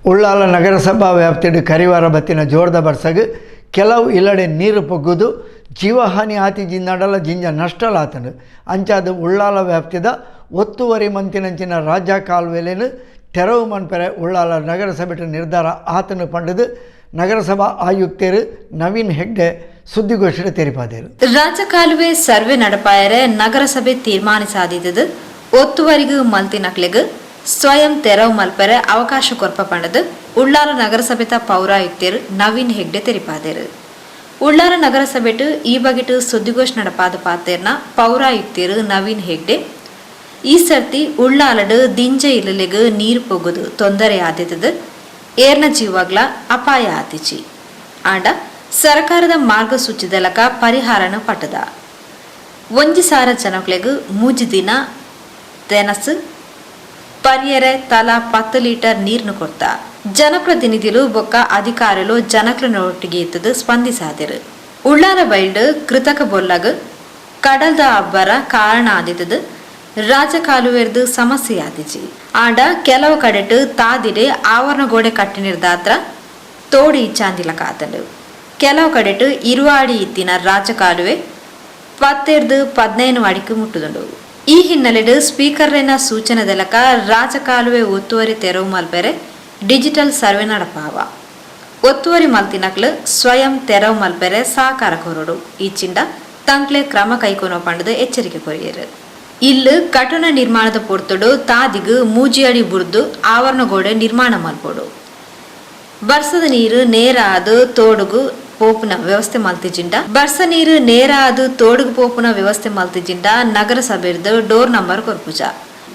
ಉಳ್ಳಾಲ ನಗರಸಭಾ ವ್ಯಾಪ್ತಿಯ ಕರಿವಾರ ಬತ್ತಿನ ಜೋರ್ದ ಬರ್ಸಗ್ ಕೆಲವು ಇಲ್ಲಡೆ ನೀರು ಪೊಗ್ಗುದು ಜೀವಹಾನಿ ಆತಿಜಿಂದಡಲ ಜಿಂಜ ನಷ್ಟಲಾತನು ಅಂಚಾದ ಉಳ್ಳಾಲ ವ್ಯಾಪ್ತಿದ ಒತ್ತುವರಿ ಮಂತಿನಂಚಿನ ರಾಜ್ಯ ಕಾಲುವೆಲೇನು ತೆರವು ಮನ್ಪೆರೆ ಉಳ್ಳಾಲ ನಗರಸಭೆ ನಿರ್ಧಾರ ಆತನು ಪಂಡದು ನಗರಸಭಾ ಆಯುಕ್ತರು ನವೀನ್ ಹೆಗ್ಡೆ ಸುದ್ದಿಗೋಷ್ಠಿ ತೆರಿಪಾದರು. ರಾಜಕಾಲುವೆ ಸರ್ವೆ ನಡಪಾಯರೆ ನಗರಸಭೆ ತೀರ್ಮಾನಿಸಾದಿದ್ದು ಒತ್ತುವರಿಗೂ ಮಲ್ತಿನಕ್ಲೆಗ್ ಸ್ವಯಂ ತೆರವು ಮಲ್ಪರೆ ಅವಕಾಶ ಕೊರ್ಪ ಪಂಡದು ಉಳ್ಳಾಲ ನಗರಸಭೆತ ಪೌರಾಯುಕ್ತರು ನವೀನ್ ಹೆಗ್ಡೆ ತೆರಿಪಾದರು. ಉಳ್ಳಾಲ ನಗರಸಭೆಟು ಈ ಬಗೆಟು ಸುದ್ದಿಗೋಷ್ಠಿ ನಡಪಾದ ಪಾತೇರ್ನ ಪೌರಾಯುಕ್ತರು ನವೀನ್ ಹೆಗ್ಡೆ ಈ ಸರ್ತಿ ಉಳ್ಳಾಲಡು ದಿಂಜ ಇಲ್ಲಲೆಗ್ ನೀರು ಪೊಗುದು ತೊಂದರೆ ಆದಿದ್ದು ಏರ್ನ ಜೀವಾಗ್ಲ ಅಪಾಯ ಆತಿಚಿ ಆಂಡ ಸರ್ಕಾರದ ಮಾರ್ಗಸೂಚಿದಲಕ ಪರಿಹಾರನ ಪಟ್ಟದ ಒಂಜಿ ಸಾರ ಜನಕ್ಲೆಗ್ ಮೂಜಿ ದಿನ ತೆನಸು ಪರಿಯರೆ ತಲಾ 10 ಲೀಟರ್ ನೀರ್ನು ಕೊಡ್ತ ಜನಪ್ರತಿನಿಧಿಗಳು ಬೊಕ್ಕ ಅಧಿಕಾರಿಗಳು ಜನಕ್ಲನೊಟ್ಟಿಗೆ ಇತ್ತದು ಸ್ಪಂದಿಸಾದಿರು. ಉಳ್ಳಾಲ ಬೈಲ್ಡ್ ಕೃತಕ ಬೊಲ್ಲಗ್ ಕಡಲ್ದ ಅಬ್ಬರ ಕಾರಣ ಆದಿದ್ದು ರಾಜಕಾಲುವೆರ್ದು ಸಮಸ್ಯೆ ಆದಿಜಿ ಆಂಡ ಕೆಲವು ಕಡೆಟು ತಾದಿಡೆ ಆವರಣ ಗೋಡೆ ಕಟ್ಟಿನಿರ್ದಾತ್ರ ತೋಡಿ ಇಚ್ಚಾಂದಿಲ ಕಾತಂಡು ಕೆಲವು ಕಡೆಟು ಇರುವಾಡಿ ಇತ್ತಿನ ರಾಜಕಾಲುವೆ 10-15 ಅಡಿಗೆ ಮುಟ್ಟುದುಂಡು. ಈ ಹಿನ್ನೆಲೆಡು ಸ್ಪೀಕರ್ನ ಸೂಚನೆದಲಕ ರಾಜಕಾಲುವೆ ಒತ್ತುವರಿ ತೆರವು ಮಲ್ಪೆರೆ ಡಿಜಿಟಲ್ ಸರ್ವೆ ನಡಪಾವ ಒತ್ತುವರಿ ಮಲ್ತಿನಕ್ಲು ಸ್ವಯಂ ತೆರವು ಮಲ್ಪೆರೆ ಸಹಕಾರ ಕೊರಡು ಈಚಿಂಡ ತಂಕ್ಲೆ ಕ್ರಮ ಕೈಕೊನೋ ಪಂಡದು ಎಚ್ಚರಿಕೆ ಕೊರಿಯರು. ಇಲ್ಲು ಕಟ್ಟಡ ನಿರ್ಮಾಣದ ಪೊರ್ತುಡು ತಾದಿಗು ಮೂಜಿಯಡಿ ಬುರ್ದು ಆವರಣ ಗೋಡೆ ನಿರ್ಮಾಣ ಮಲ್ಪೋಡು ಬರ್ಸದ ನೀರು ನೇರ ಆದು ತೋಡುಗು ಪೋಪುನ ವ್ಯವಸ್ಥೆ ಮಲ್ತಿಜಿಂಡ ಬರ್ಸ ನೀರು ನೇರ ಆದು ತೋಡುಗು ಪೋಪುನ ವ್ಯವಸ್ಥೆ ಮಲ್ತಿಜಿಂಡ ನಗರಸಭೆರ್ದು ಡೋರ್ ನಂಬರ್ ಕೊರ್ಪುಜ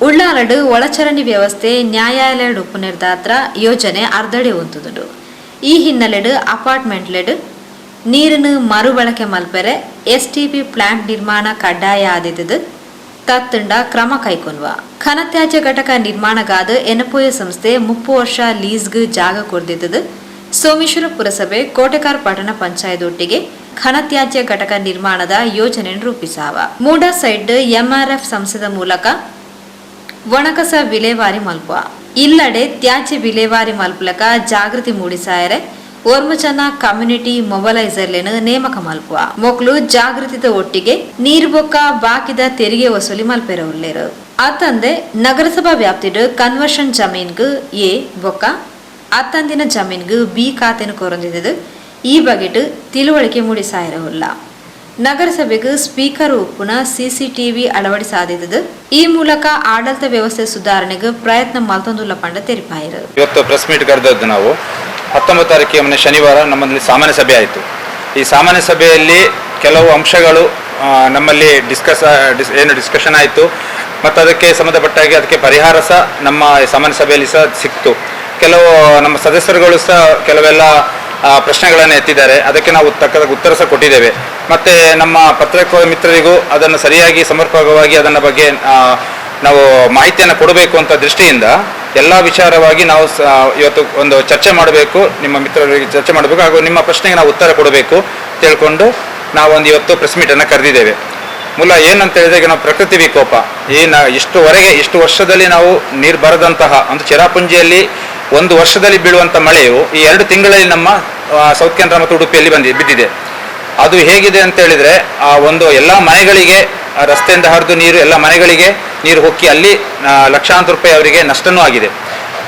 ಉಳ್ಳಾಲಡು ಒಳಚರಂಡಿ ವ್ಯವಸ್ಥೆ ನ್ಯಾಯಾಲಯ ಉಪ್ಪು ನಿರ್ಧಾತ್ರ ಯೋಜನೆ ಅರ್ಧಡೆ ಹೊಂದುದು. ಈ ಹಿನ್ನೆಲೆಡು ಅಪಾರ್ಟ್ಮೆಂಟ್ಲೆಡು ನೀರಿನ ಮರುಬಳಕೆ ಮಲ್ಪೆರೆ STP ಪ್ಲಾಂಟ್ ನಿರ್ಮಾಣ ಕಡ್ಡಾಯ ಆದಿದ್ದು ತತ್ತಂಡ ಕ್ರಮ ಕೈಕೊನ್ವ ಘನತ್ಯಾಜ್ಯ ಘಟಕ ನಿರ್ಮಾಣಗಾದ ಎನಪೋಯ ಸಂಸ್ಥೆ 30 ವರ್ಷ ಲೀಸ್ಗ್ ಜಾಗ ಕೊರ್ದಿದ್ದು ಸೋಮೇಶ್ವರ ಪುರಸಭೆ ಕೋಟೆಕಾರ್ ಪಟ್ಟಣ ಪಂಚಾಯತ್ ಒಟ್ಟಿಗೆ ಘನತ್ಯಾಜ್ಯ ಘಟಕ ನಿರ್ಮಾಣದ ಯೋಜನೆ ರೂಪಿಸಾವ ಮೂಡ ಸೈಡ್ MRF ಸಂಸ್ಥೆದ ಮೂಲಕ ಒಣಕಸ ವಿಲೇವಾರಿ ಮಲ್ಪುವ ಇಲ್ಲಡೆ ತ್ಯಾಜ್ಯ ವಿಲೇವಾರಿ ಮಲ್ಪಲಕ ಜಾಗೃತಿ ಮೂಡಿಸಾಯರೆ ಓರ್ಮಚನ ಕಮ್ಯುನಿಟಿ ಮೊಬಲೈಸರ್ಲೆನು ನೇಮಕ ಮಲ್ಪುವ ಮೊಕ್ಲು ಜಾಗೃತಿದ ಒಟ್ಟಿಗೆ ನೀರು ಬೊಕ್ಕ ಬಾಕಿದ ತೆರಿಗೆ ವಸೂಲಿ ಮಲ್ಪೆರ ಉಳ್ಳೇರು ಅತ್ತಂದೆ ನಗರಸಭಾ ವ್ಯಾಪ್ತಿಡು ಕನ್ವರ್ಷನ್ ಜಮೀನ್ಗು ಎ ಬೊಕ್ಕ ಅತ್ತಂದಿನ ಜಮೀನ್ಗು ಬಿ ಖಾತೆನು ಕೊರೊಂದಿದ್ದು ಈ ಬಗೆಟು ತಿಳುವಳಿಕೆ ಮೂಡಿಸಾಯಿರವುಲ್ಲ. ನಗರಸಭೆಗೂ ಸ್ಪೀಕರ್ ಉಪ್ಪುನ CCTV ಅಳವಡಿಸಾದಿದ್ದು ಈ ಮೂಲಕ ಆಡಳಿತ ವ್ಯವಸ್ಥೆ ಸುಧಾರಣೆಗೆ ಪ್ರಯತ್ನ ಮಲ್ತೊಂದುಲ್ಲ ಪಂಡ ತೆರಿಪಾಯಿರು. ಇವತ್ತು ಪ್ರೆಸ್ ಮೀಟ್ ಕರೆದದ್ದು ನಾವು 19 ತಾರೀಕಿಗೆ ಶನಿವಾರ ನಮ್ಮಲ್ಲಿ ಸಾಮಾನ್ಯ ಸಭೆ ಆಯಿತು. ಈ ಸಾಮಾನ್ಯ ಸಭೆಯಲ್ಲಿ ಕೆಲವು ಅಂಶಗಳು ನಮ್ಮಲ್ಲಿ ಡಿಸ್ಕಷನ್ ಆಯಿತು ಮತ್ತು ಅದಕ್ಕೆ ಸಂಬಂಧಪಟ್ಟಾಗಿ ಅದಕ್ಕೆ ಪರಿಹಾರ ಸಹ ನಮ್ಮ ಸಾಮಾನ್ಯ ಸಭೆಯಲ್ಲಿ ಸಹ ಸಿಕ್ತು. ಕೆಲವು ನಮ್ಮ ಸದಸ್ಯರುಗಳು ಸಹ ಕೆಲವೆಲ್ಲ ಪ್ರಶ್ನೆಗಳನ್ನು ಎತ್ತಿದ್ದಾರೆ. ಅದಕ್ಕೆ ನಾವು ತಕ್ಕದ ಉತ್ತರ ಸಹ ಕೊಟ್ಟಿದ್ದೇವೆ. ಮತ್ತು ನಮ್ಮ ಪತ್ರಿಕಾ ಮಿತ್ರರಿಗೂ ಅದನ್ನು ಸರಿಯಾಗಿ ಸಮರ್ಪಕವಾಗಿ ಅದನ್ನ ಬಗ್ಗೆ ನಾವು ಮಾಹಿತಿಯನ್ನು ಕೊಡಬೇಕು ಅಂತ ದೃಷ್ಟಿಯಿಂದ ಎಲ್ಲ ವಿಚಾರವಾಗಿ ನಾವು ಇವತ್ತು ಒಂದು ಚರ್ಚೆ ಮಾಡಬೇಕು, ನಿಮ್ಮ ಮಿತ್ರರಿಗೆ ಚರ್ಚೆ ಮಾಡಬೇಕು ಹಾಗೂ ನಿಮ್ಮ ಪ್ರಶ್ನೆಗೆ ನಾವು ಉತ್ತರ ಕೊಡಬೇಕು ತಿಳ್ಕೊಂಡು ನಾವೊಂದು ಇವತ್ತು ಪ್ರೆಸ್ ಮೀಟನ್ನು ಕರೆದಿದ್ದೇವೆ. ಮೂಲ ಏನಂತ ಹೇಳಿದ್ರೆ ಈಗ ನಾವು ಪ್ರಕೃತಿ ವಿಕೋಪ ಇಷ್ಟು ವರ್ಷದಲ್ಲಿ ನಾವು ನೀರು ಬರದಂತಹ ಒಂದು ಚಿರಾಪುಂಜಿಯಲ್ಲಿ 1 ವರ್ಷದಲ್ಲಿ ಬೀಳುವಂಥ ಮಳೆಯು ಈ 2 ತಿಂಗಳಲ್ಲಿ ನಮ್ಮ ಸೌತ್ ಕೇಂದ್ರ ಮತ್ತು ಉಡುಪಿಯಲ್ಲಿ ಬಿದ್ದಿದೆ. ಅದು ಹೇಗಿದೆ ಅಂತ ಹೇಳಿದ್ರೆ ಆ ಒಂದು ಎಲ್ಲ ಮನೆಗಳಿಗೆ ರಸ್ತೆಯಿಂದ ಹರಿದು ನೀರು ಎಲ್ಲ ಮನೆಗಳಿಗೆ ನೀರು ಹೊಕ್ಕಿ ಅಲ್ಲಿ ಲಕ್ಷಾಂತರ ರೂಪಾಯಿ ಅವರಿಗೆ ನಷ್ಟನೂ ಆಗಿದೆ.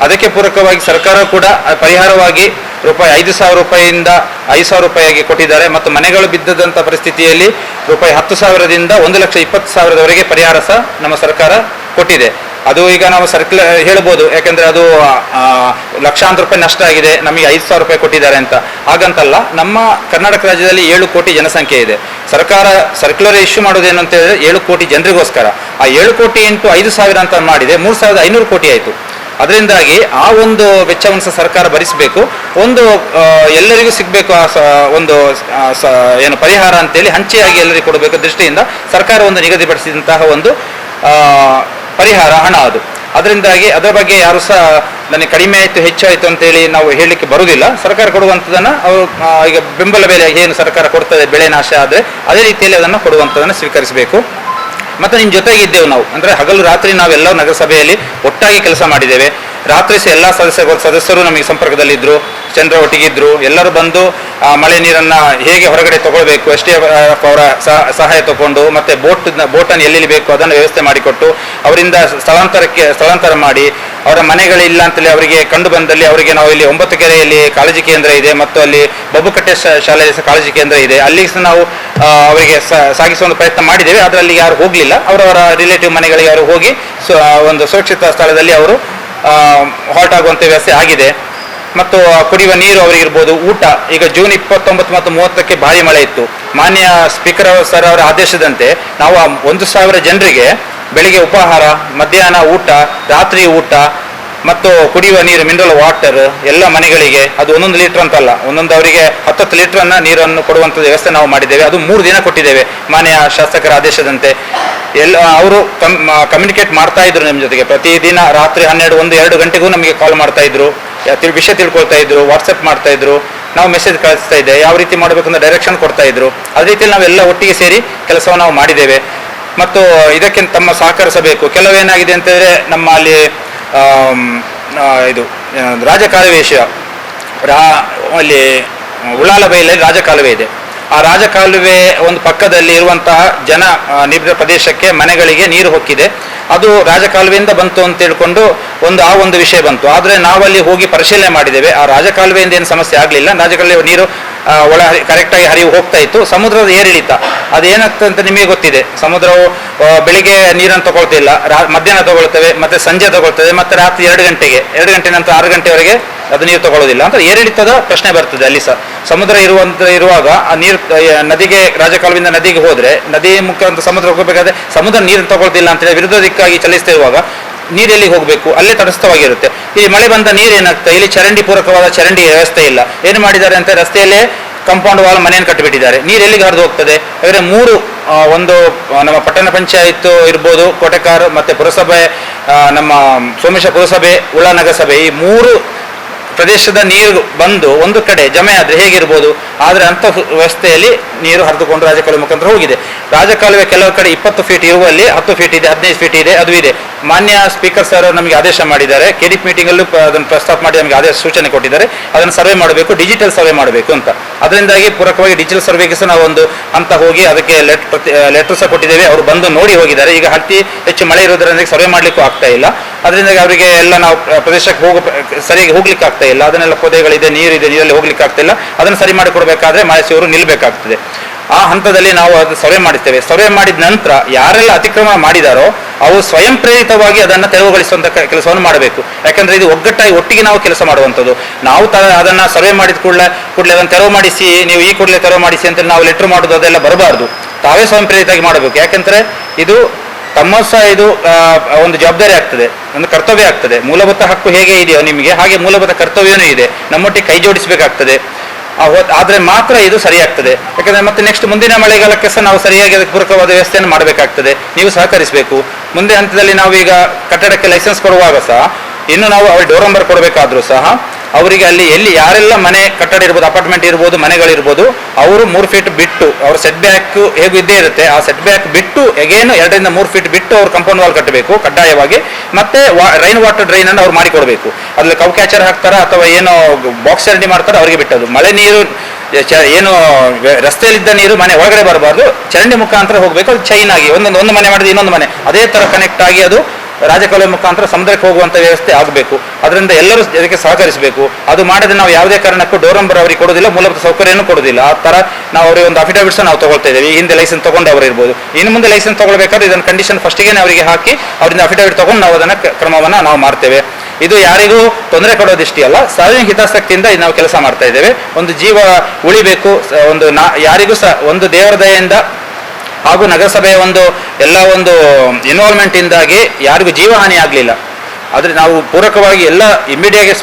ಅದಕ್ಕೆ ಪೂರಕವಾಗಿ ಸರ್ಕಾರ ಕೂಡ ಪರಿಹಾರವಾಗಿ ರೂಪಾಯಿ 5,000 ರೂಪಾಯಿಯಿಂದ 5,000 ರೂಪಾಯಿಗೆ ಕೊಟ್ಟಿದ್ದಾರೆ ಮತ್ತು ಮನೆಗಳು ಬಿದ್ದದಂಥ ಪರಿಸ್ಥಿತಿಯಲ್ಲಿ ರೂಪಾಯಿ 10,000ದಿಂದ 1,20,000ವರೆಗೆ ಪರಿಹಾರ ಸಹ ನಮ್ಮ ಸರ್ಕಾರ ಕೊಟ್ಟಿದೆ. ಅದು ಈಗ ನಾವು ಹೇಳ್ಬೋದು, ಯಾಕೆಂದರೆ ಅದು ಲಕ್ಷಾಂತರ ರೂಪಾಯಿ ನಷ್ಟ ಆಗಿದೆ, ನಮಗೆ 5,000 ರೂಪಾಯಿ ಕೊಟ್ಟಿದ್ದಾರೆ ಅಂತ. ಹಾಗಂತಲ್ಲ, ನಮ್ಮ ಕರ್ನಾಟಕ ರಾಜ್ಯದಲ್ಲಿ 7 ಕೋಟಿ ಜನಸಂಖ್ಯೆ ಇದೆ. ಸರ್ಕಾರ ಸರ್ಕ್ಯುಲರ್ ಇಶ್ಯೂ ಮಾಡೋದೇನು ಅಂತ ಹೇಳಿದ್ರೆ 7 ಕೋಟಿ ಜನರಿಗೋಸ್ಕರ. ಆ 7 ಕೋಟಿ ಇಂಟು 5,000 ಅಂತ ಮಾಡಿದೆ 3,500 ಕೋಟಿ ಆಯಿತು. ಅದರಿಂದಾಗಿ ಆ ಒಂದು ವೆಚ್ಚವನ್ನು ಸಹ ಸರ್ಕಾರ ಭರಿಸಬೇಕು, ಒಂದು ಎಲ್ಲರಿಗೂ ಸಿಗಬೇಕು ಒಂದು ಏನು ಪರಿಹಾರ ಅಂತೇಳಿ ಹಂಚಿಯಾಗಿ ಎಲ್ಲರಿಗೂ ಕೊಡಬೇಕು ದೃಷ್ಟಿಯಿಂದ ಸರ್ಕಾರ ಒಂದು ನಿಗದಿಪಡಿಸಿದಂತಹ ಒಂದು ಪರಿಹಾರ ಹಣ ಅದು. ಅದರಿಂದಾಗಿ ಅದರ ಬಗ್ಗೆ ಯಾರು ಸಹ ನನಗೆ ಕಡಿಮೆ ಆಯಿತು ಹೆಚ್ಚಾಯಿತು ಅಂತೇಳಿ ನಾವು ಹೇಳಲಿಕ್ಕೆ ಬರುವುದಿಲ್ಲ. ಸರ್ಕಾರ ಕೊಡುವಂಥದ್ದನ್ನು ಅವರು ಈಗ ಬೆಂಬಲ ಬೆಲೆ ಏನು ಸರ್ಕಾರ ಕೊಡ್ತದೆ, ಬೆಳೆ ನಾಶ ಆದರೆ ಅದೇ ರೀತಿಯಲ್ಲಿ ಅದನ್ನು ಕೊಡುವಂಥದ್ದನ್ನು ಸ್ವೀಕರಿಸಬೇಕು. ಮತ್ತು ನಿಮ್ಮ ಜೊತೆಗಿದ್ದೇವೆ ನಾವು, ಅಂದರೆ ಹಗಲು ರಾತ್ರಿ ನಾವೆಲ್ಲರೂ ನಗರಸಭೆಯಲ್ಲಿ ಒಟ್ಟಾಗಿ ಕೆಲಸ ಮಾಡಿದ್ದೇವೆ. ರಾತ್ರಿ ಸಹ ಎಲ್ಲ ಸದಸ್ಯರು ನಮಗೆ ಸಂಪರ್ಕದಲ್ಲಿದ್ದರು, ಜನರ ಒಟ್ಟಿಗಿದ್ರು. ಎಲ್ಲರೂ ಬಂದು ಮಳೆ ನೀರನ್ನು ಹೇಗೆ ಹೊರಗಡೆ ತಗೊಳ್ಬೇಕು, SDF ಅವರ ಸಹಾಯ ತಗೊಂಡು, ಮತ್ತು ಬೋಟನ್ನು ಎಲ್ಲೆಲ್ಲಿ ಬೇಕು ಅದನ್ನು ವ್ಯವಸ್ಥೆ ಮಾಡಿಕೊಟ್ಟು ಅವರಿಂದ ಸ್ಥಳಾಂತರ ಮಾಡಿ, ಅವರ ಮನೆಗಳಿಲ್ಲ ಅಂತೇಳಿ ಅವರಿಗೆ ಕಂಡು ಬಂದಲ್ಲಿ ಅವರಿಗೆ ನಾವು ಇಲ್ಲಿ 9 ಕೆರೆಯಲ್ಲಿ ಕಾಳಜಿ ಕೇಂದ್ರ ಇದೆ ಮತ್ತು ಅಲ್ಲಿ ಬಬ್ಬುಕಟ್ಟೆ ಶಾಲೆಯ ಕಾಳಜಿ ಕೇಂದ್ರ ಇದೆ, ಅಲ್ಲಿ ಸಹ ನಾವು ಅವರಿಗೆ ಸಾಗಿಸುವ ಒಂದು ಪ್ರಯತ್ನ ಮಾಡಿದ್ದೇವೆ. ಆದರೆ ಅಲ್ಲಿ ಯಾರು ಹೋಗಲಿಲ್ಲ, ಅವರವರ ರಿಲೇಟಿವ್ ಮನೆಗಳಿಗೆ ಅವರು ಹೋಗಿ ಒಂದು ಸುರಕ್ಷಿತ ಸ್ಥಳದಲ್ಲಿ ಅವರು ಹಾಲ್ಟ್ ಆಗುವಂಥ ವ್ಯವಸ್ಥೆ ಆಗಿದೆ. ಮತ್ತು ಕುಡಿಯುವ ನೀರು ಅವರಿಗಿರ್ಬೋದು, ಊಟ. ಈಗ ಜೂನ್ 29 ಮತ್ತು 30ಕ್ಕೆ ಭಾರಿ ಮಳೆ ಇತ್ತು. ಮಾನ್ಯ ಸ್ಪೀಕರ್ ಸರ್ ಅವರ ಆದೇಶದಂತೆ ನಾವು 1,000 ಜನರಿಗೆ ಬೆಳಿಗ್ಗೆ ಉಪಹಾರ, ಮಧ್ಯಾಹ್ನ ಊಟ, ರಾತ್ರಿ ಊಟ ಮತ್ತು ಕುಡಿಯುವ ನೀರು, ಮಿನರಲ್ ವಾಟರ್ ಎಲ್ಲ ಮನೆಗಳಿಗೆ ಅದು 1 ಲೀಟರ್ ಅಂತಲ್ಲ, ಒಂದೊಂದು ಅವರಿಗೆ 10 ಲೀಟರ್ನ ನೀರನ್ನು ಕೊಡುವಂಥ ವ್ಯವಸ್ಥೆ ನಾವು ಮಾಡಿದ್ದೇವೆ. ಅದು 3 ದಿನ ಕೊಟ್ಟಿದ್ದೇವೆ ಮಾನ್ಯ ಶಾಸಕರ ಆದೇಶದಂತೆ. ಅವರು ಕಮ್ಯುನಿಕೇಟ್ ಮಾಡ್ತಾ ಇದ್ರು ನಿಮ್ಮ ಜೊತೆಗೆ. ಪ್ರತಿದಿನ ರಾತ್ರಿ 12, 1, 2 ಗಂಟೆಗೂ ನಮಗೆ ಕಾಲ್ ಮಾಡ್ತಾ ಇದ್ರು, ವಿಷಯ ತಿಳ್ಕೊಳ್ತಾ ಇದ್ರು, ವಾಟ್ಸಪ್ ಮಾಡ್ತಾ ಇದ್ರು, ನಾವು ಮೆಸೇಜ್ ಕಳಿಸ್ತಾ ಇದ್ದೆ, ಯಾವ ರೀತಿ ಮಾಡಬೇಕಂತ ಡೈರೆಕ್ಷನ್ ಕೊಡ್ತಾ ಇದ್ರು. ಅದೇ ರೀತಿಯಲ್ಲಿ ನಾವೆಲ್ಲ ಒಟ್ಟಿಗೆ ಸೇರಿ ಕೆಲಸವನ್ನು ನಾವು ಮಾಡಿದ್ದೇವೆ. ಮತ್ತು ಇದಕ್ಕೆ ತಮ್ಮ ಸಹಕರಿಸಬೇಕು. ಕೆಲವೇನಾಗಿದೆ ಅಂತಂದರೆ ನಮ್ಮ ಅಲ್ಲಿ ಇದು ರಾಜಕಾಲುವೆ ವಿಷಯ, ಅಲ್ಲಿ ಉಳ್ಳಾಲ ಬೈಲಲ್ಲಿ ರಾಜಕಾಲುವೆ ಇದೆ. ಆ ರಾಜಕಾಲುವೆ ಒಂದು ಪಕ್ಕದಲ್ಲಿ ಇರುವಂತಹ ನಿರ್ಮಿತ ಪ್ರದೇಶಕ್ಕೆ ಮನೆಗಳಿಗೆ ನೀರು ಹೊಕ್ಕಿದೆ. ಅದು ರಾಜಕಾಲುವೆಯಿಂದ ಬಂತು ಅಂತ ತಿಳ್ಕೊಂಡು ಒಂದು ವಿಷಯ ಬಂತು. ಆದರೆ ನಾವಲ್ಲಿ ಹೋಗಿ ಪರಿಶೀಲನೆ ಮಾಡಿದ್ದೇವೆ. ಆ ರಾಜಕಾಲುವೆಯಿಂದ ಏನು ಸಮಸ್ಯೆ ಆಗಲಿಲ್ಲ. ರಾಜಕಾಲುವೆ ನೀರು ಕರೆಕ್ಟಾಗಿ ಹರಿವು ಹೋಗ್ತಾ ಇತ್ತು. ಸಮುದ್ರದ ಏರಿಳಿತ ಅದೇನಾಗ್ತದೆ ಅಂತ ನಿಮಗೆ ಗೊತ್ತಿದೆ. ಸಮುದ್ರವು ಬೆಳಿಗ್ಗೆ ನೀರನ್ನು ತಗೊಳ್ತಿಲ್ಲ, ಮಧ್ಯಾಹ್ನ ತಗೊಳ್ತೇವೆ, ಮತ್ತೆ ಸಂಜೆ ತಗೊಳ್ತದೆ, ಮತ್ತೆ ರಾತ್ರಿ 2 ಗಂಟೆ ನಂತರ 6 ಗಂಟೆವರೆಗೆ ಅದು ನೀರು ತಗೊಳ್ಳೋದಿಲ್ಲ ಅಂತ ಏರಿಳಿತದ ಪ್ರಶ್ನೆ ಬರ್ತದೆ. ಅಲ್ಲಿ ಸಹ ಸಮುದ್ರ ಇರುವಾಗ ಆ ನೀರು ನದಿಗೆ, ರಾಜಕಾಲುವೆಯಿಂದ ನದಿಗೆ ಹೋದ್ರೆ, ನದಿ ಮುಖಾಂತರ ಸಮುದ್ರ ಹೋಗಬೇಕಾದ್ರೆ ಸಮುದ್ರ ನೀರು ತಗೊಳ್ತಿಲ್ಲ ಅಂತೇಳಿ ವಿರುದ್ಧ ದಿಕ್ಕಾಗಿ ಚಲಿಸ್ತಾ ಇರುವಾಗ ನೀರೆಲ್ಲಿ ಹೋಗಬೇಕು, ಅಲ್ಲೇ ತಟಸ್ಥವಾಗಿರುತ್ತೆ. ಈ ಮಳೆ ಬಂದ ನೀರು ಏನಾಗ್ತದೆ, ಇಲ್ಲಿ ಚರಂಡಿ ಪೂರಕವಾದ ಚರಂಡಿ ವ್ಯವಸ್ಥೆ ಇಲ್ಲ. ಏನು ಮಾಡಿದ್ದಾರೆ ಅಂತ ರಸ್ತೆಯಲ್ಲೇ ಕಾಂಪೌಂಡ್ ವಾಲ್ ಮನೆಯನ್ನು ಕಟ್ಟಿಬಿಟ್ಟಿದ್ದಾರೆ. ನೀರು ಎಲ್ಲಿಗೆ ಹರಿದು ಹೋಗ್ತದೆ? ಹಾಗಾದ್ರೆ 3 ಒಂದು ನಮ್ಮ ಪಟ್ಟಣ ಪಂಚಾಯತ್ ಇರ್ಬೋದು, ಕೋಟೆಕಾರ್, ಮತ್ತೆ ಪುರಸಭೆ, ನಮ್ಮ ಸೋಮೇಶ್ವರ ಪುರಸಭೆ, ಉಳ್ಳಾ ನಗರಸಭೆ, ಈ 3 ಪ್ರದೇಶದ ನೀರು ಬಂದು ಒಂದು ಕಡೆ ಜಮೆ ಆದರೆ ಹೇಗಿರ್ಬೋದು? ಆದರೆ ಅಂಥ ವ್ಯವಸ್ಥೆಯಲ್ಲಿ ನೀರು ಹರಿದುಕೊಂಡು ರಾಜಕಾಲುವೆ ಮುಖಾಂತರ ಹೋಗಿದೆ. ರಾಜಕಾಲುವೆ ಕೆಲವು ಕಡೆ 20 ಫೀಟ್ ಇರುವಲ್ಲಿ 10 ಫೀಟ್ ಇದೆ, 15 ಫೀಟ್ ಇದೆ, ಅದು ಇದೆ. ಮಾನ್ಯ ಸ್ಪೀಕರ್ ಸರ್ ನಮಗೆ ಆದೇಶ ಮಾಡಿದ್ದಾರೆ, KDP ಮೀಟಿಂಗಲ್ಲೂ ಅದನ್ನು ಪ್ರಸ್ತಾಪ ಮಾಡಿ ನಮಗೆ ಆದೇಶ ಸೂಚನೆ ಕೊಟ್ಟಿದ್ದಾರೆ. ಅದನ್ನು ಸರ್ವೆ ಮಾಡಬೇಕು, ಡಿಜಿಟಲ್ ಸರ್ವೆ ಮಾಡಬೇಕು ಅಂತ. ಅದರಿಂದಾಗಿ ಪೂರಕವಾಗಿ ಡಿಜಿಟಲ್ ಸರ್ವೆಗೆ ಸಹ ನಾವು ಒಂದು ಹಂತ ಹೋಗಿ ಅದಕ್ಕೆ ಲೆಟರ್ ಸಹ ಕೊಟ್ಟಿದ್ದೇವೆ. ಅವರು ಬಂದು ನೋಡಿ ಹೋಗಿದ್ದಾರೆ. ಈಗ ಹೆಚ್ಚು ಮಳೆ ಇರೋದ್ರಿಂದ ಸರ್ವೆ ಮಾಡಲಿಕ್ಕೂ ಆಗ್ತಾ ಇಲ್ಲ. ಅದರಿಂದಾಗಿ ಅವರಿಗೆ ಎಲ್ಲ ನಾವು ಪ್ರದೇಶಕ್ಕೆ ಸರಿಯಾಗಿ ಹೋಗ್ಲಿಕ್ಕೆ ಆಗ್ತಾ ಇಲ್ಲ. ಅದನ್ನೆಲ್ಲ ಪೊದೆಗಳಿದೆ, ನೀರಿದೆ, ನೀರಲ್ಲಿ ಹೋಗ್ಲಿಕ್ಕೆ ಆಗ್ತಾ ಇಲ್ಲ. ಅದನ್ನು ಸರಿ ಮಾಡಿಕೊಡ್ಬೇಕಾದ್ರೆ ಮಾಯಸಿಯವರು ನಿಲ್ಬೇಕಾಗ್ತದೆ. ಆ ಹಂತದಲ್ಲಿ ನಾವು ಅದು ಸರ್ವೆ ಮಾಡುತ್ತೇವೆ. ಸರ್ವೆ ಮಾಡಿದ ನಂತರ ಯಾರೆಲ್ಲ ಅತಿಕ್ರಮಣ ಮಾಡಿದಾರೋ ಅವರು ಸ್ವಯಂ ಪ್ರೇರಿತವಾಗಿ ಅದನ್ನು ತೆರವುಗೊಳಿಸುವಂಥ ಕೆಲಸವನ್ನು ಮಾಡಬೇಕು. ಯಾಕಂದ್ರೆ ಇದು ಒಟ್ಟಿಗೆ ನಾವು ಕೆಲಸ ಮಾಡುವಂಥದ್ದು. ನಾವು ಅದನ್ನು ಸರ್ವೆ ಮಾಡಿದ ಕೂಡಲೇ ಅದನ್ನು ತೆರವು ಮಾಡಿಸಿ, ನೀವು ಈ ಕೂಡಲೇ ತೆರವು ಮಾಡಿಸಿ ಅಂತ ನಾವು ಲೆಟರ್ ಮಾಡೋದು ಅದೆಲ್ಲ ಬರಬಾರ್ದು. ತಾವೇ ಸ್ವಯಂ ಪ್ರೇರಿತವಾಗಿ ಮಾಡಬೇಕು. ಯಾಕಂದ್ರೆ ಇದು ತಮ್ಮ ಸಹ ಇದು ಒಂದು ಜವಾಬ್ದಾರಿ ಆಗ್ತದೆ, ಒಂದು ಕರ್ತವ್ಯ ಆಗ್ತದೆ. ಮೂಲಭೂತ ಹಕ್ಕು ಹೇಗೆ ಇದೆಯೋ ನಿಮಗೆ, ಹಾಗೆ ಮೂಲಭೂತ ಕರ್ತವ್ಯವೂ ಇದೆ. ನಮ್ಮೊಟ್ಟಿಗೆ ಕೈ ಜೋಡಿಸಬೇಕಾಗ್ತದೆ. ಆದರೆ ಮಾತ್ರ ಇದು ಸರಿಯಾಗ್ತದೆ. ಯಾಕಂದ್ರೆ ಮತ್ತೆ ನೆಕ್ಸ್ಟ್ ಮುಂದಿನ ಮಳೆಗಾಲಕ್ಕೆ ಸಹ ನಾವು ಸರಿಯಾಗಿ ಅದಕ್ಕೆ ಪೂರಕವಾದ ವ್ಯವಸ್ಥೆಯನ್ನು ಮಾಡಬೇಕಾಗ್ತದೆ. ನೀವು ಸಹಕರಿಸಬೇಕು. ಮುಂದೆ ಹಂತದಲ್ಲಿ ನಾವು ಈಗ ಕಟ್ಟಡಕ್ಕೆ ಲೈಸೆನ್ಸ್ ಕೊಡುವಾಗ ಸಹ ಇನ್ನು ನಾವು ಅವ್ರಿಗೆ ಡೋರ್ ನಂಬರ್ ಕೊಡಬೇಕಾದ್ರೂ ಸಹ ಅವರಿಗೆ ಅಲ್ಲಿ ಯಾರೆಲ್ಲ ಮನೆ ಕಟ್ಟಡ ಇರ್ಬೋದು, ಅಪಾರ್ಟ್ಮೆಂಟ್ ಇರ್ಬೋದು, ಮನೆಗಳಿರ್ಬೋದು, ಅವರು 3 ಫೀಟ್ ಬಿಟ್ಟು ಅವ್ರ ಸೆಟ್ ಬ್ಯಾಕ್ ಹೇಗೂ ಇದ್ದೇ ಇರುತ್ತೆ. ಆ ಸೆಟ್ ಬ್ಯಾಕ್ ಬಿಟ್ಟು ಎಗೇನು 2 ರಿಂದ 3 ಫೀಟ್ ಬಿಟ್ಟು ಅವ್ರು ಕಾಂಪೌಂಡ್ ವಾಲ್ ಕಟ್ಟಬೇಕು ಕಡ್ಡಾಯವಾಗಿ. ಮತ್ತೆ ರೈನ್ ವಾಟರ್ ಡ್ರೈನ್ ಅನ್ನು ಅವ್ರು ಮಾಡಿಕೊಡ್ಬೇಕು. ಅದ್ರಲ್ಲಿ ಕೌ ಕ್ಯಾಚರ್ ಹಾಕ್ತಾರ ಅಥವಾ ಏನೋ ಬಾಕ್ಸ್ ಚರಂಡಿ ಮಾಡ್ತಾರೆ, ಅವರಿಗೆ ಬಿಟ್ಟದ್ದು. ಮಳೆ ನೀರು ಏನು ರಸ್ತೆಯಲ್ಲಿದ್ದ ನೀರು ಮನೆ ಒಳಗಡೆ ಬರಬಾರ್ದು, ಚರಂಡಿ ಮುಖಾಂತರ ಹೋಗಬೇಕು. ಅದು ಚೈನ್ ಆಗಿ ಒಂದು ಮನೆ ಮಾಡಿದ್ರೆ ಇನ್ನೊಂದು ಮನೆ ಅದೇ ತರ ಕನೆಕ್ಟ್ ಆಗಿ ಅದು ರಾಜಕಾಲುವೆ ಮುಖಾಂತರ ಸಮುದ್ರಕ್ಕೆ ಹೋಗುವಂಥ ವ್ಯವಸ್ಥೆ ಆಗಬೇಕು. ಅದರಿಂದ ಎಲ್ಲರೂ ಇದಕ್ಕೆ ಸಹಕರಿಸಬೇಕು. ಅದು ಮಾಡಿದ್ರೆ ನಾವು ಯಾವುದೇ ಕಾರಣಕ್ಕೂ ಡೋರ್ ನಂಬರ್ ಅವರಿಗೆ ಕೊಡೋದಿಲ್ಲ, ಮೂಲಭೂತ ಸೌಕರ್ಯನೂ ಕೊಡೋದಿಲ್ಲ. ಆ ಥರ ನಾವು ಅವರಿಗೆ ಒಂದು ಅಫಿಡವಿಟ್ಸ್ ನಾವು ತಗೊಳ್ತಾ ಇದ್ದೇವೆ. ಈ ಹಿಂದೆ ಲೈಸೆನ್ಸ್ ತಗೊಂಡವರು ಇರ್ಬೋದು. ಇನ್ನು ಮುಂದೆ ಲೈಸೆನ್ಸ್ ತಗೊಳ್ಬೇಕಾದ್ರೆ ಇದನ್ನು ಕಂಡೀಷನ್ ಫಸ್ಟಿಗೆ ಅವರಿಗೆ ಹಾಕಿ ಅವರಿಂದ ಅಫಿಡವಿಟ್ ತಗೊಂಡು ನಾವು ಅದನ್ನು ಕ್ರಮವನ್ನು ನಾವು ಮಾಡ್ತೇವೆ. ಇದು ಯಾರಿಗೂ ತೊಂದರೆ ಕೊಡೋದಿಷ್ಟೇ ಅಲ್ಲ, ಸಾರ್ವಜನಿಕ ಹಿತಾಸಕ್ತಿಯಿಂದ ನಾವು ಕೆಲಸ ಮಾಡ್ತಾ ಇದ್ದೇವೆ. ಒಂದು ಜೀವ ಉಳಿಬೇಕು, ಯಾರಿಗೂ ಸಹ ಒಂದು ದೇವರ ದಯೆಯಿಂದ ಹಾಗೂ ನಗರಸಭೆಯ ಒಂದು ಇನ್ವಾಲ್ವ್ಮೆಂಟ್ ಇಂದಾಗಿ ಯಾರಿಗೂ ಜೀವಹಾನಿ ಆಗಲಿಲ್ಲ. ಆದರೆ ನಾವು ಪೂರಕವಾಗಿ ಎಲ್ಲ ಇಮಿಡಿಯೇಟ್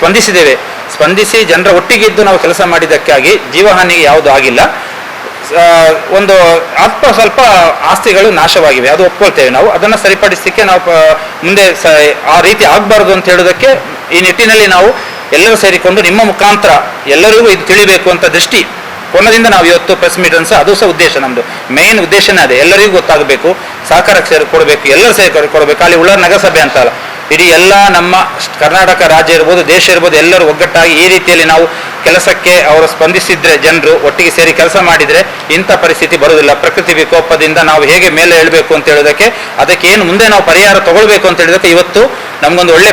ಸ್ಪಂದಿಸಿ ಜನರ ಒಟ್ಟಿಗಿದ್ದು ನಾವು ಕೆಲಸ ಮಾಡಿದ್ದಕ್ಕಾಗಿ ಜೀವಹಾನಿಗೆ ಯಾವುದು ಆಗಿಲ್ಲ. ಒಂದು ಸ್ವಲ್ಪ ಆಸ್ತಿಗಳು ನಾಶವಾಗಿವೆ, ಅದು ಒಪ್ಕೊಳ್ತೇವೆ ನಾವು. ಅದನ್ನು ಸರಿಪಡಿಸಲಿಕ್ಕೆ ನಾವು ಮುಂದೆ ಆ ರೀತಿ ಆಗಬಾರ್ದು ಅಂತ ಹೇಳೋದಕ್ಕೆ ಈ ನಿಟ್ಟಿನಲ್ಲಿ ನಾವು ಎಲ್ಲರೂ ಸೇರಿಕೊಂಡು ನಿಮ್ಮ ಮುಖಾಂತರ ಎಲ್ಲರಿಗೂ ಇದು ತಿಳಿಬೇಕು ಅಂತ ದೃಷ್ಟಿ ಕೋನದಿಂದ ನಾವು ಇವತ್ತು ಪ್ರೆಸ್ ಮೀಟ್ ಅನ್ಸ, ಅದು ಸಹ ಉದ್ದೇಶ. ನಮ್ಮದು ಮೇನ್ ಉದ್ದೇಶನೇ ಅದೇ, ಎಲ್ಲರಿಗೂ ಗೊತ್ತಾಗಬೇಕು, ಸಹಕಾರ ಕೊಡಬೇಕು, ಎಲ್ಲರೂ ಸೇರಿ ಕೊಡಬೇಕು. ಅಲ್ಲಿ ಉಳ್ಳಾಲ ನಗರಸಭೆ ಅಂತಲ್ಲ, ಇಡೀ ಎಲ್ಲ ನಮ್ಮ ಕರ್ನಾಟಕ ರಾಜ್ಯ ಇರ್ಬೋದು, ದೇಶ ಇರ್ಬೋದು, ಎಲ್ಲರೂ ಒಗ್ಗಟ್ಟಾಗಿ ಈ ರೀತಿಯಲ್ಲಿ ನಾವು ಕೆಲಸಕ್ಕೆ ಅವರು ಸ್ಪಂದಿಸಿದ್ರೆ, ಜನರು ಒಟ್ಟಿಗೆ ಸೇರಿ ಕೆಲಸ ಮಾಡಿದರೆ ಇಂಥ ಪರಿಸ್ಥಿತಿ ಬರುವುದಿಲ್ಲ. ಪ್ರಕೃತಿ ವಿಕೋಪದಿಂದ ನಾವು ಹೇಗೆ ಮೇಲೆ ಏಳಬೇಕು ಅಂತ ಹೇಳೋದಕ್ಕೆ, ಅದಕ್ಕೆ ಏನು ಮುಂದೆ ನಾವು ಪರಿಹಾರ ತಗೊಳ್ಬೇಕು ಅಂತ ಹೇಳೋದಕ್ಕೆ ಇವತ್ತು ನಮಗೊಂದು ಒಳ್ಳೆ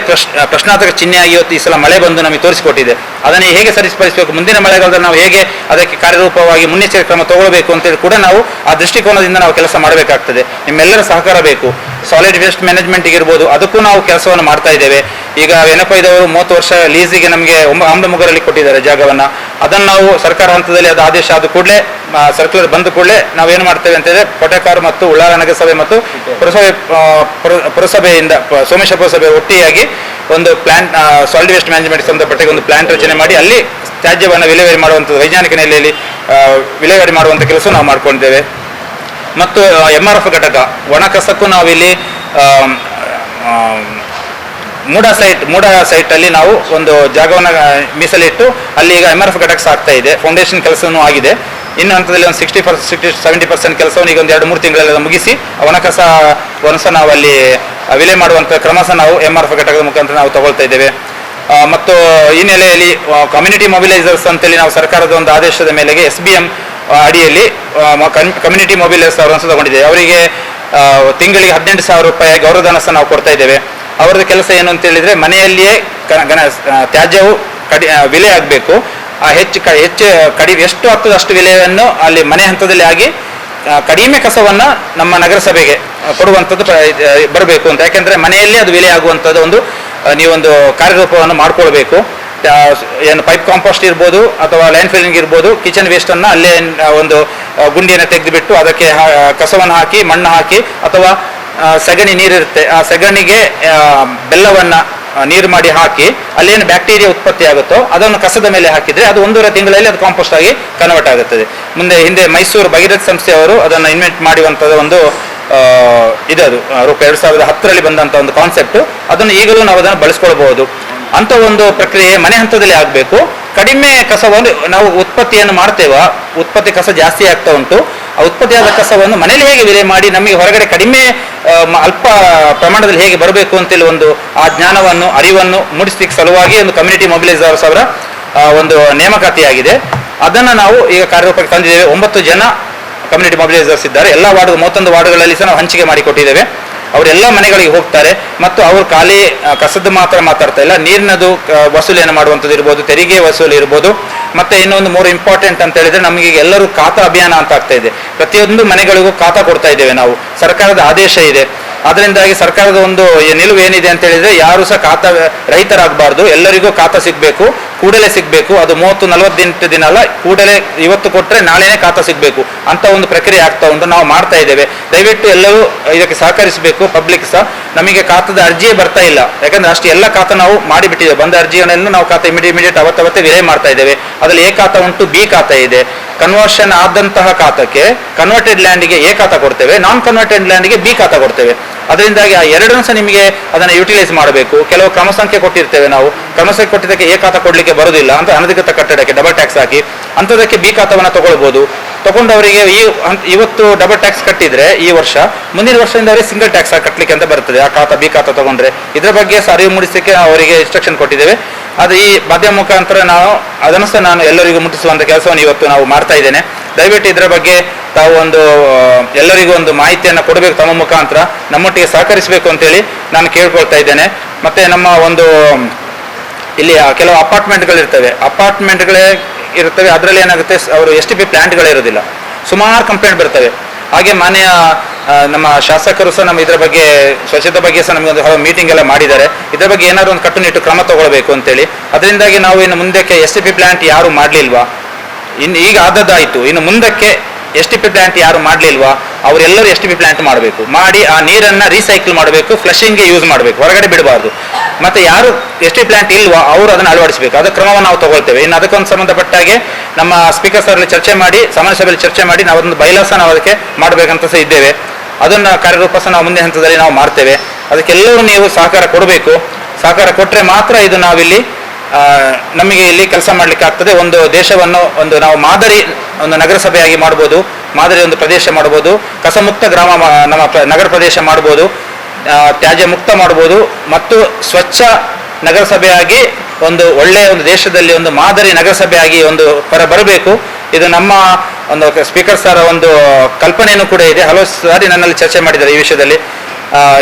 ಪ್ರಶ್ನಾರ್ಥಕ ಚಿಹ್ನೆಯಾಗಿ ಇವತ್ತು ಈ ಸಲ ಮಳೆ ಬಂದು ನಮಗೆ ತೋರಿಸಿಕೊಟ್ಟಿದೆ. ಅದನ್ನು ಹೇಗೆ ಸರಿಪಡಿಸಬೇಕು, ಮುಂದಿನ ಮಳೆಗಾಲದಲ್ಲಿ ನಾವು ಹೇಗೆ ಅದಕ್ಕೆ ಕಾರ್ಯರೂಪವಾಗಿ ಮುನ್ನೆಚ್ಚರಿಕೆ ಕ್ರಮ ತಗೊಳ್ಬೇಕು ಅಂತೇಳಿ ಕೂಡ ನಾವು ಆ ದೃಷ್ಟಿಕೋನದಿಂದ ನಾವು ಕೆಲಸ ಮಾಡಬೇಕಾಗ್ತದೆ. ನಿಮ್ಮೆಲ್ಲರ ಸಹಕಾರ ಬೇಕು. ಸಾಲಿಡ್ ವೇಸ್ಟ್ ಮ್ಯಾನೇಜ್ಮೆಂಟ್ ಇರ್ಬೋದು, ಅದಕ್ಕೂ ನಾವು ಕೆಲಸವನ್ನು ಮಾಡ್ತಾ ಇದ್ದೇವೆ. ಈಗ ಎನಪೈದವರು 30 ವರ್ಷ ಲೀಸಿಗೆ ನಮಗೆ ಆಮ್ಲಮುಗರಲ್ಲಿ ಕೊಟ್ಟಿದ್ದಾರೆ ಜಾಗವನ್ನು. ಅದನ್ನು ನಾವು ಸರ್ಕಾರ ಹಂತದಲ್ಲಿ ಅದು ಆದೇಶ ಆದ ಕೂಡಲೇ, ಸರ್ಕ್ಯುಲರ್ ಬಂದ ಕೂಡಲೇ ನಾವೇನು ಮಾಡ್ತೇವೆ ಅಂತಂದರೆ, ಕೊಟೆಕಾರ್ ಮತ್ತು ಉಳ್ಳಾಲ ನಗರಸಭೆ ಮತ್ತು ಪುರಸಭೆಯಿಂದ ಸೋಮೇಶ್ವರ ಪುರಸಭೆ ಒಟ್ಟಿಯಾಗಿ ಒಂದು ಪ್ಲಾಂಟ್, ಸಾಲಿಡ್ ವೇಸ್ಟ್ ಮ್ಯಾನೇಜ್ಮೆಂಟ್ ಸಂಬಂಧಪಟ್ಟ ಒಂದು ಪ್ಲಾಂಟ್ ರಚನೆ ಮಾಡಿ ಅಲ್ಲಿ ತ್ಯಾಜ್ಯವನ್ನು ವಿಲೇವಾರಿ ಮಾಡುವಂಥದ್ದು, ವೈಜ್ಞಾನಿಕ ನೆಲೆಯಲ್ಲಿ ವಿಲೇವಾರಿ ಮಾಡುವಂಥ ಕೆಲಸ ನಾವು ಮಾಡ್ಕೊಂಡಿದ್ದೇವೆ. ಮತ್ತು MRF ಘಟಕ, ಒಣ ಕಸಕ್ಕೂ ನಾವಿಲ್ಲಿ ಮೂಡ ಸೈಟಲ್ಲಿ ನಾವು ಒಂದು ಜಾಗವನ್ನು ಮೀಸಲಿಟ್ಟು ಅಲ್ಲಿ ಈಗ MRF ಘಟಕ ಸಾಗ್ತಾ ಇದೆ. ಫೌಂಡೇಶನ್ ಕೆಲಸವೂ ಆಗಿದೆ. ಇನ್ನು ಹಂತದಲ್ಲಿ ಒಂದು 60-70% ಕೆಲಸವನ್ನು ಈಗ ಒಂದು 2-3 ತಿಂಗಳೆಲ್ಲ ಮುಗಿಸಿ ಒಣಸ ನಾವು ಅಲ್ಲಿ ವಿಲೆ ಮಾಡುವಂಥ ಕ್ರಮ ಸಹ ನಾವು MRF ಘಟಕದ ಮುಖಾಂತರ ನಾವು ತಗೊಳ್ತಾ ಇದ್ದೇವೆ. ಮತ್ತು ಈ ನೆಲೆಯಲ್ಲಿ ಕಮ್ಯುನಿಟಿ ಮೊಬಿಲೈಸರ್ಸ್ ಅಂತೇಳಿ ನಾವು ಸರ್ಕಾರದ ಒಂದು ಆದೇಶದ ಮೇಲೆಗೆ SBM ಅಡಿಯಲ್ಲಿ ಕಮ್ಯುನಿಟಿ ಮೊಬಿಲೈಸರ್ಸ್ ಅವರನ್ನು ತಗೊಂಡಿದ್ದೇವೆ. ಅವರಿಗೆ ತಿಂಗಳಿಗೆ 18,000 ರೂಪಾಯಿ ಗೌರವಧನ ಸಹ ನಾವು ಕೊಡ್ತಾ ಇದ್ದೇವೆ. ಅವರದ್ದು ಕೆಲಸ ಏನು ಅಂತ ಹೇಳಿದರೆ, ಮನೆಯಲ್ಲಿಯೇ ತ್ಯಾಜ್ಯವು ವಿಲೆ ಆಗಬೇಕು. ಹೆಚ್ಚು ಎಷ್ಟು ಆಗ್ತದೆ ಅಷ್ಟು ವಿಲೆಯನ್ನು ಅಲ್ಲಿ ಮನೆ ಹಂತದಲ್ಲಿ ಆಗಿ ಕಡಿಮೆ ಕಸವನ್ನು ನಮ್ಮ ನಗರಸಭೆಗೆ ಕೊಡುವಂಥದ್ದು ಬರಬೇಕು ಅಂತ. ಯಾಕೆಂದರೆ ಮನೆಯಲ್ಲೇ ಅದು ವಿಲೆ ಆಗುವಂಥದ್ದು ಒಂದು ನೀವೊಂದು ಕಾರ್ಯರೂಪವನ್ನು ಮಾಡ್ಕೊಳ್ಬೇಕು. ಏನು ಪೈಪ್ ಕಾಂಪೋಸ್ಟ್ ಇರ್ಬೋದು ಅಥವಾ ಲೈನ್ ಫಿಲ್ಲಿಂಗ್ ಇರ್ಬೋದು, ಕಿಚನ್ ವೇಸ್ಟನ್ನು ಅಲ್ಲೇ ಒಂದು ಗುಂಡಿಯನ್ನು ತೆಗೆದುಬಿಟ್ಟು ಅದಕ್ಕೆ ಕಸವನ್ನು ಹಾಕಿ, ಮಣ್ಣು ಹಾಕಿ, ಅಥವಾ ಸಗಣಿ ನೀರಿರುತ್ತೆ, ಆ ಸಗಣಿಗೆ ಬೆಲ್ಲವನ್ನು ನೀರು ಮಾಡಿ ಹಾಕಿ ಅಲ್ಲೇನು ಬ್ಯಾಕ್ಟೀರಿಯಾ ಉತ್ಪತ್ತಿ ಆಗುತ್ತೋ ಅದನ್ನು ಕಸದ ಮೇಲೆ ಹಾಕಿದರೆ ಅದು 1.5 ತಿಂಗಳಲ್ಲಿ ಅದು ಕಾಂಪೋಸ್ಟ್ ಆಗಿ ಕನ್ವರ್ಟ್ ಆಗುತ್ತದೆ. ಹಿಂದೆ ಮೈಸೂರು ಭಗೀರಥ ಸಂಸ್ಥೆಯವರು ಅದನ್ನು ಇನ್ವೆಂಟ್ ಮಾಡುವಂಥದ್ದು ಒಂದು ಇದದು ರೂಪ 2010ರಲ್ಲಿ ಬಂದಂಥ ಒಂದು ಕಾನ್ಸೆಪ್ಟು. ಅದನ್ನು ಈಗಲೂ ನಾವು ಅದನ್ನು ಬಳಸ್ಕೊಳ್ಬಹುದು. ಅಂಥ ಒಂದು ಪ್ರಕ್ರಿಯೆ ಮನೆ ಹಂತದಲ್ಲಿ ಆಗಬೇಕು. ಕಡಿಮೆ ಕಸವನ್ನು ನಾವು ಉತ್ಪತ್ತಿಯನ್ನು ಮಾಡ್ತೇವೆ, ಉತ್ಪತ್ತಿ ಕಸ ಜಾಸ್ತಿ ಆಗ್ತಾ ಉಂಟು. ಆ ಉತ್ಪತ್ತಿಯಾದ ಕಸವನ್ನು ಮನೇಲಿ ಹೇಗೆ ವಿಲೆ ಮಾಡಿ ನಮಗೆ ಹೊರಗಡೆ ಕಡಿಮೆ ಅಲ್ಪ ಪ್ರಮಾಣದಲ್ಲಿ ಹೇಗೆ ಬರಬೇಕು ಅಂತೇಳಿ ಒಂದು ಆ ಜ್ಞಾನವನ್ನು, ಅರಿವನ್ನು ಮೂಡಿಸಲಿಕ್ಕೆ ಸಲುವಾಗಿ ಒಂದು ಕಮ್ಯುನಿಟಿ ಮೊಬಿಲೈಸರ್ಸ್ ಅವರ ಒಂದು ನೇಮಕಾತಿಯಾಗಿದೆ. ಅದನ್ನು ನಾವು ಈಗ ಕಾರ್ಯರೂಪಕ್ಕೆ ತಂದಿದ್ದೇವೆ. 9 ಜನ ಕಮ್ಯುನಿಟಿ ಮೊಬಿಲೈಸರ್ಸ್ ಇದ್ದಾರೆ. ಎಲ್ಲ 31 ವಾರ್ಡ್ಗಳಲ್ಲಿ ಸಹ ನಾವು ಹಂಚಿಕೆ ಮಾಡಿಕೊಟ್ಟಿದ್ದೇವೆ. ಅವರೆಲ್ಲ ಮನೆಗಳಿಗೆ ಹೋಗ್ತಾರೆ ಮತ್ತು ಅವರು ಖಾಲಿ ಕಸದ ಮಾತ್ರ ಮಾತಾಡ್ತಾ ಇಲ್ಲ, ನೀರಿನದು ವಸೂಲಿಯನ್ನು ಮಾಡುವಂಥದ್ದು ಇರ್ಬೋದು, ತೆರಿಗೆ ವಸೂಲಿ ಇರ್ಬೋದು. ಮತ್ತು ಇನ್ನೊಂದು ಮೋರ್ ಇಂಪಾರ್ಟೆಂಟ್ ಅಂತ ಹೇಳಿದರೆ, ನಮಗೆ ಎಲ್ಲರೂ ಖಾತಾ ಅಭಿಯಾನ ಅಂತ ಆಗ್ತಾ ಇದೆ. ಪ್ರತಿಯೊಂದು ಮನೆಗಳಿಗೂ ಖಾತಾ ಕೊಡ್ತಾ ಇದ್ದೇವೆ ನಾವು. ಸರ್ಕಾರದ ಆದೇಶ ಇದೆ. ಅದರಿಂದಾಗಿ ಸರ್ಕಾರದ ಒಂದು ನಿಲುವು ಏನಿದೆ ಅಂತ ಹೇಳಿದರೆ, ಯಾರು ಸಹ ಖಾತಾ ರಹಿತರಾಗಬಾರ್ದು, ಎಲ್ಲರಿಗೂ ಖಾತಾ ಸಿಗಬೇಕು, ಕೂಡಲೇ ಸಿಗಬೇಕು. ಅದು 30-40 ದಿನ ಅಲ್ಲ, ಕೂಡಲೇ ಇವತ್ತು ಕೊಟ್ಟರೆ ನಾಳೆನೇ ಖಾತಾ ಸಿಗಬೇಕು ಅಂತ ಒಂದು ಪ್ರಕ್ರಿಯೆ ಆಗ್ತಾ ಉಂಟು. ನಾವು ಮಾಡ್ತಾ ಇದ್ದೇವೆ. ದಯವಿಟ್ಟು ಎಲ್ಲರೂ ಇದಕ್ಕೆ ಸಹಕರಿಸಬೇಕು. ಪಬ್ಲಿಕ್ ಸಹ. ನಮಗೆ ಖಾತಾದ ಅರ್ಜಿಯೇ ಬರ್ತಾ ಇಲ್ಲ, ಯಾಕಂದ್ರೆ ಅಷ್ಟು ಎಲ್ಲ ಖಾತಾ ನಾವು ಮಾಡಿಬಿಟ್ಟಿದ್ದೇವೆ. ಬಂದ ಅರ್ಜಿಯನ್ನೆಲ್ಲ ನಾವು ಖಾತಾ ಇಮಿಡಿಯೇಟ್ ಅವತ್ತೇ ವಿಲೆ ಮಾಡ್ತಾ ಇದ್ದೇವೆ. ಅದರಲ್ಲಿ ಎ ಖಾತಾ ಉಂಟು, ಬಿ ಖಾತಾ ಇದೆ. ಕನ್ವರ್ಷನ್ ಆದಂತಹ ಖಾತಾಕ್ಕೆ ಕನ್ವರ್ಟೆಡ್ ಲ್ಯಾಂಡಿಗೆ ಎ ಖಾತಾ ಕೊಡ್ತೇವೆ, ನಾನ್ ಕನ್ವರ್ಟೆಡ್ ಲ್ಯಾಂಡಿಗೆ ಬಿ ಖಾತಾ ಕೊಡ್ತೇವೆ. ಅದರಿಂದಾಗಿ ಆ ಎರಡನ್ನೂ ಸಹ ನಿಮಗೆ ಅದನ್ನು ಯುಟಿಲೈಸ್ ಮಾಡಬೇಕು. ಕೆಲವು ಕ್ರಮ ಸಂಖ್ಯೆ ಕೊಟ್ಟಿರ್ತೇವೆ ನಾವು. ಕ್ರಮ ಸಂಖ್ಯೆ ಕೊಟ್ಟಿದ್ದಕ್ಕೆ ಎ ಖಾತಾ ಕೊಡಲಿಕ್ಕೆ ಬರುವುದಿಲ್ಲ ಅಂತ ಅನಧಿಕೃತ ಕಟ್ಟಡಕ್ಕೆ ಡಬಲ್ ಟ್ಯಾಕ್ಸ್ ಹಾಕಿ ಅಂಥದಕ್ಕೆ ಬಿ ಖಾತಾವನ್ನು ತಗೊಳ್ಬೋದು. ತಗೊಂಡವರಿಗೆ ಇವತ್ತು ಡಬಲ್ ಟ್ಯಾಕ್ಸ್ ಕಟ್ಟಿದ್ರೆ ಈ ವರ್ಷ, ಮುಂದಿನ ವರ್ಷದಿಂದ ಅವರಿಗೆ ಸಿಂಗಲ್ ಟ್ಯಾಕ್ಸ್ ಕಟ್ಟಲಿಕ್ಕೆ ಅಂತ ಬರ್ತದೆ ಆ ಖಾತಾ, ಬಿ ಖಾತಾ ತಗೊಂಡ್ರೆ. ಇದರ ಬಗ್ಗೆ ಅರಿವು ಮೂಡಿಸಲಿಕ್ಕೆ ಅವರಿಗೆ ಇನ್ಸ್ಟ್ರಕ್ಷನ್ ಕೊಟ್ಟಿದ್ದೇವೆ. ಅದು ಈ ಮಾಧ್ಯಮ ಮುಖಾಂತರ ಅದನ್ನು ಸಹ ನಾನು ಎಲ್ಲರಿಗೂ ಮುಟ್ಟಿಸುವಂಥ ಕೆಲಸವನ್ನು ಇವತ್ತು ನಾವು ಮಾಡ್ತಾ ಇದ್ದೇನೆ. ದಯವಿಟ್ಟು ಇದರ ಬಗ್ಗೆ ತಾವು ಒಂದು ಎಲ್ಲರಿಗೂ ಒಂದು ಮಾಹಿತಿಯನ್ನು ಕೊಡಬೇಕು, ತಮ್ಮ ಮುಖಾಂತರ ನಮ್ಮೊಟ್ಟಿಗೆ ಸಹಕರಿಸಬೇಕು ಅಂತೇಳಿ ನಾನು ಕೇಳ್ಕೊಳ್ತಾ ಇದ್ದೇನೆ. ಮತ್ತು ನಮ್ಮ ಒಂದು ಇಲ್ಲಿ ಕೆಲವು ಅಪಾರ್ಟ್ಮೆಂಟ್ಗಳಿರ್ತವೆ, ಅದರಲ್ಲಿ ಏನಾಗುತ್ತೆ, ಅವರು STP ಪ್ಲಾಂಟ್ಗಳೇ ಇರೋದಿಲ್ಲ. ಸುಮಾರು ಕಂಪ್ಲೇಂಟ್ ಬರ್ತವೆ. ಹಾಗೆ ಮಾನ್ಯ ನಮ್ಮ ಶಾಸಕರು ಸಹ ನಮ್ಮ ಇದರ ಬಗ್ಗೆ ಸ್ವಚ್ಛತೆ ಬಗ್ಗೆ ಸಹ ನಮಗೆ ಒಂದು ಮೀಟಿಂಗ್ ಎಲ್ಲ ಮಾಡಿದ್ದಾರೆ. ಇದರ ಬಗ್ಗೆ ಏನಾದರೂ ಒಂದು ಕಟ್ಟುನಿಟ್ಟು ಕ್ರಮ ತಗೊಳ್ಬೇಕು ಅಂತೇಳಿ. ಅದರಿಂದಾಗಿ ನಾವು ಇನ್ನು ಮುಂದಕ್ಕೆ STP ಪ್ಲಾಂಟ್ ಯಾರು ಮಾಡಲಿಲ್ವಾ, ಈಗ ಆದದ್ದಾಯಿತು, ಇನ್ನು ಮುಂದಕ್ಕೆ STP ಪ್ಲಾಂಟ್ ಯಾರು ಮಾಡಲಿಲ್ವಾ ಅವರೆಲ್ಲರೂ STP ಪ್ಲಾಂಟ್ ಮಾಡಬೇಕು. ಮಾಡಿ ಆ ನೀರನ್ನು ರೀಸೈಕಲ್ ಮಾಡಬೇಕು, ಫ್ಲಶಿಂಗ್ಗೆ ಯೂಸ್ ಮಾಡಬೇಕು, ಹೊರಗಡೆ ಬಿಡಬಾರ್ದು. ಮತ್ತು ಯಾರು STP ಪ್ಲಾಂಟ್ ಇಲ್ವಾ ಅವರು ಅದನ್ನು ಅಳವಡಿಸಬೇಕು. ಅದರ ಕ್ರಮವನ್ನು ನಾವು ತಗೊಳ್ತೇವೆ. ಇನ್ನು ಅದಕ್ಕೊಂದು ಸಂಬಂಧಪಟ್ಟಾಗೆ ನಮ್ಮ ಸ್ಪೀಕರ್ ಸರಲ್ಲಿ ಚರ್ಚೆ ಮಾಡಿ, ಸಾಮಾನ್ಯ ಸಭೆಯಲ್ಲಿ ಚರ್ಚೆ ಮಾಡಿ ನಾವು ಅದೊಂದು ಬೈಲಾಸ ನಾವು ಅದಕ್ಕೆ ಮಾಡಬೇಕಂತ ಸಹ ಇದ್ದೇವೆ. ಅದನ್ನು ಕಾರ್ಯರೂಪ ಸಹ ನಾವು ಮುಂದಿನ ಹಂತದಲ್ಲಿ ನಾವು ಮಾಡ್ತೇವೆ. ಅದಕ್ಕೆಲ್ಲರೂ ನೀವು ಸಹಕಾರ ಕೊಡಬೇಕು. ಸಹಕಾರ ಕೊಟ್ಟರೆ ಮಾತ್ರ ಇದು ನಾವಿಲ್ಲಿ ನಮಗೆ ಇಲ್ಲಿ ಕೆಲಸ ಮಾಡಲಿಕ್ಕೆ ಆಗ್ತದೆ. ಒಂದು ದೇಶವನ್ನು ಒಂದು ನಾವು ಮಾದರಿ ಒಂದು ನಗರಸಭೆಯಾಗಿ ಮಾಡ್ಬೋದು, ಮಾದರಿ ಒಂದು ಪ್ರದೇಶ ಮಾಡ್ಬೋದು, ಕಸಮುಕ್ತ ಗ್ರಾಮ ನಮ್ಮ ನಗರ ಪ್ರದೇಶ ಮಾಡ್ಬೋದು. ತ್ಯಾಜ್ಯ ಮುಕ್ತ ಮಾಡ್ಬೋದು ಮತ್ತು ಸ್ವಚ್ಛ ನಗರಸಭೆಯಾಗಿ ಒಂದು ಒಳ್ಳೆಯ ಒಂದು ದೇಶದಲ್ಲಿ ಒಂದು ಮಾದರಿ ನಗರಸಭೆಯಾಗಿ ಒಂದು ಬರಬೇಕು. ಇದು ನಮ್ಮ ಒಂದು ಸ್ಪೀಕರ್ ಸರ್ ಒಂದು ಕಲ್ಪನೆಯನ್ನು ಕೂಡ ಇದೆ. ಹಲವು ಸಾರಿ ನನ್ನಲ್ಲಿ ಚರ್ಚೆ ಮಾಡಿದ್ದಾರೆ ಈ ವಿಷಯದಲ್ಲಿ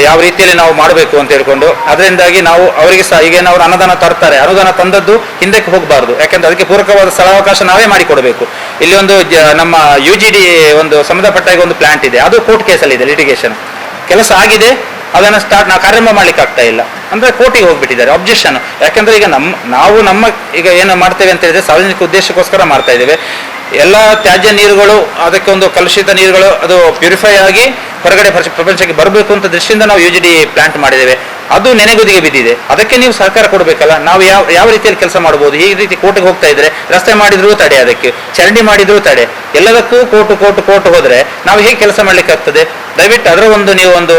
ಯಾವ ರೀತಿಯಲ್ಲಿ ನಾವು ಮಾಡಬೇಕು ಅಂತ ಹೇಳ್ಕೊಂಡು. ಅದರಿಂದಾಗಿ ನಾವು ಅವರಿಗೆ ಸಹ ಈಗೇನು ಅವರು ಅನುದಾನ ತರ್ತಾರೆ, ಅನುದಾನ ತಂದದ್ದು ಹಿಂದಕ್ಕೆ ಹೋಗಬಾರ್ದು. ಯಾಕೆಂದ್ರೆ ಅದಕ್ಕೆ ಪೂರಕವಾದ ಸ್ಥಳಾವಕಾಶ ನಾವೇ ಮಾಡಿಕೊಡಬೇಕು. ಇಲ್ಲಿ ಒಂದು ನಮ್ಮ UGD ಒಂದು ಸಂಬಂಧಪಟ್ಟಾಗ ಒಂದು ಪ್ಲಾಂಟ್ ಇದೆ, ಅದು ಕೋರ್ಟ್ ಕೇಸಲ್ಲಿ ಇದೆ, ಲಿಟಿಗೇಷನ್ ಕೆಲಸ ಆಗಿದೆ, ಅದನ್ನು ನಾವು ಕಾರ್ಯಾರಂಭ ಮಾಡ್ಲಿಕ್ಕೆ ಆಗ್ತಾ ಇಲ್ಲ ಅಂದ್ರೆ ಕೋರ್ಟಿಗೆ ಹೋಗ್ಬಿಟ್ಟಿದ್ದಾರೆ ಅಬ್ಜೆಕ್ಷನ್. ಯಾಕಂದ್ರೆ ಈಗ ನಮ್ಮ ಈಗ ಏನು ಮಾಡ್ತೇವೆ ಅಂತ ಹೇಳಿದ್ರೆ ಸಾರ್ವಜನಿಕ ಉದ್ದೇಶಕ್ಕೋಸ್ಕರ ಮಾಡ್ತಾ ಇದ್ದೇವೆ. ಎಲ್ಲ ತ್ಯಾಜ್ಯ ನೀರುಗಳು, ಅದಕ್ಕೆ ಒಂದು ಕಲುಷಿತ ನೀರುಗಳು ಅದು ಪ್ಯೂರಿಫೈ ಆಗಿ ಹೊರಗಡೆ ಪ್ರಪಂಚಕ್ಕೆ ಬರಬೇಕು ಅಂತ ದೃಷ್ಟಿಯಿಂದ ನಾವು UGD ಪ್ಲಾಂಟ್ ಮಾಡಿದ್ದೇವೆ. ಅದು ನೆನೆಗುದಿಗೆ ಬಿದ್ದಿದೆ. ಅದಕ್ಕೆ ನೀವು ಸಹಕಾರ ಕೊಡಬೇಕಲ್ಲ. ನಾವು ಯಾವ ರೀತಿಯಲ್ಲಿ ಕೆಲಸ ಮಾಡ್ಬೋದು? ಈ ರೀತಿ ಕೋರ್ಟ್ಗೆ ಹೋಗ್ತಾ ಇದ್ರೆ ರಸ್ತೆ ಮಾಡಿದ್ರೂ ತಡೆ, ಅದಕ್ಕೆ ಚರಂಡಿ ಮಾಡಿದ್ರೂ ತಡೆ, ಎಲ್ಲದಕ್ಕೂ ಕೋರ್ಟ್ ಹೋದ್ರೆ ನಾವು ಹೇಗೆ ಕೆಲಸ ಮಾಡ್ಲಿಕ್ಕೆ ಆಗ್ತದೆ? ದಯವಿಟ್ಟು ಅದರ ಒಂದು ನೀವು ಒಂದು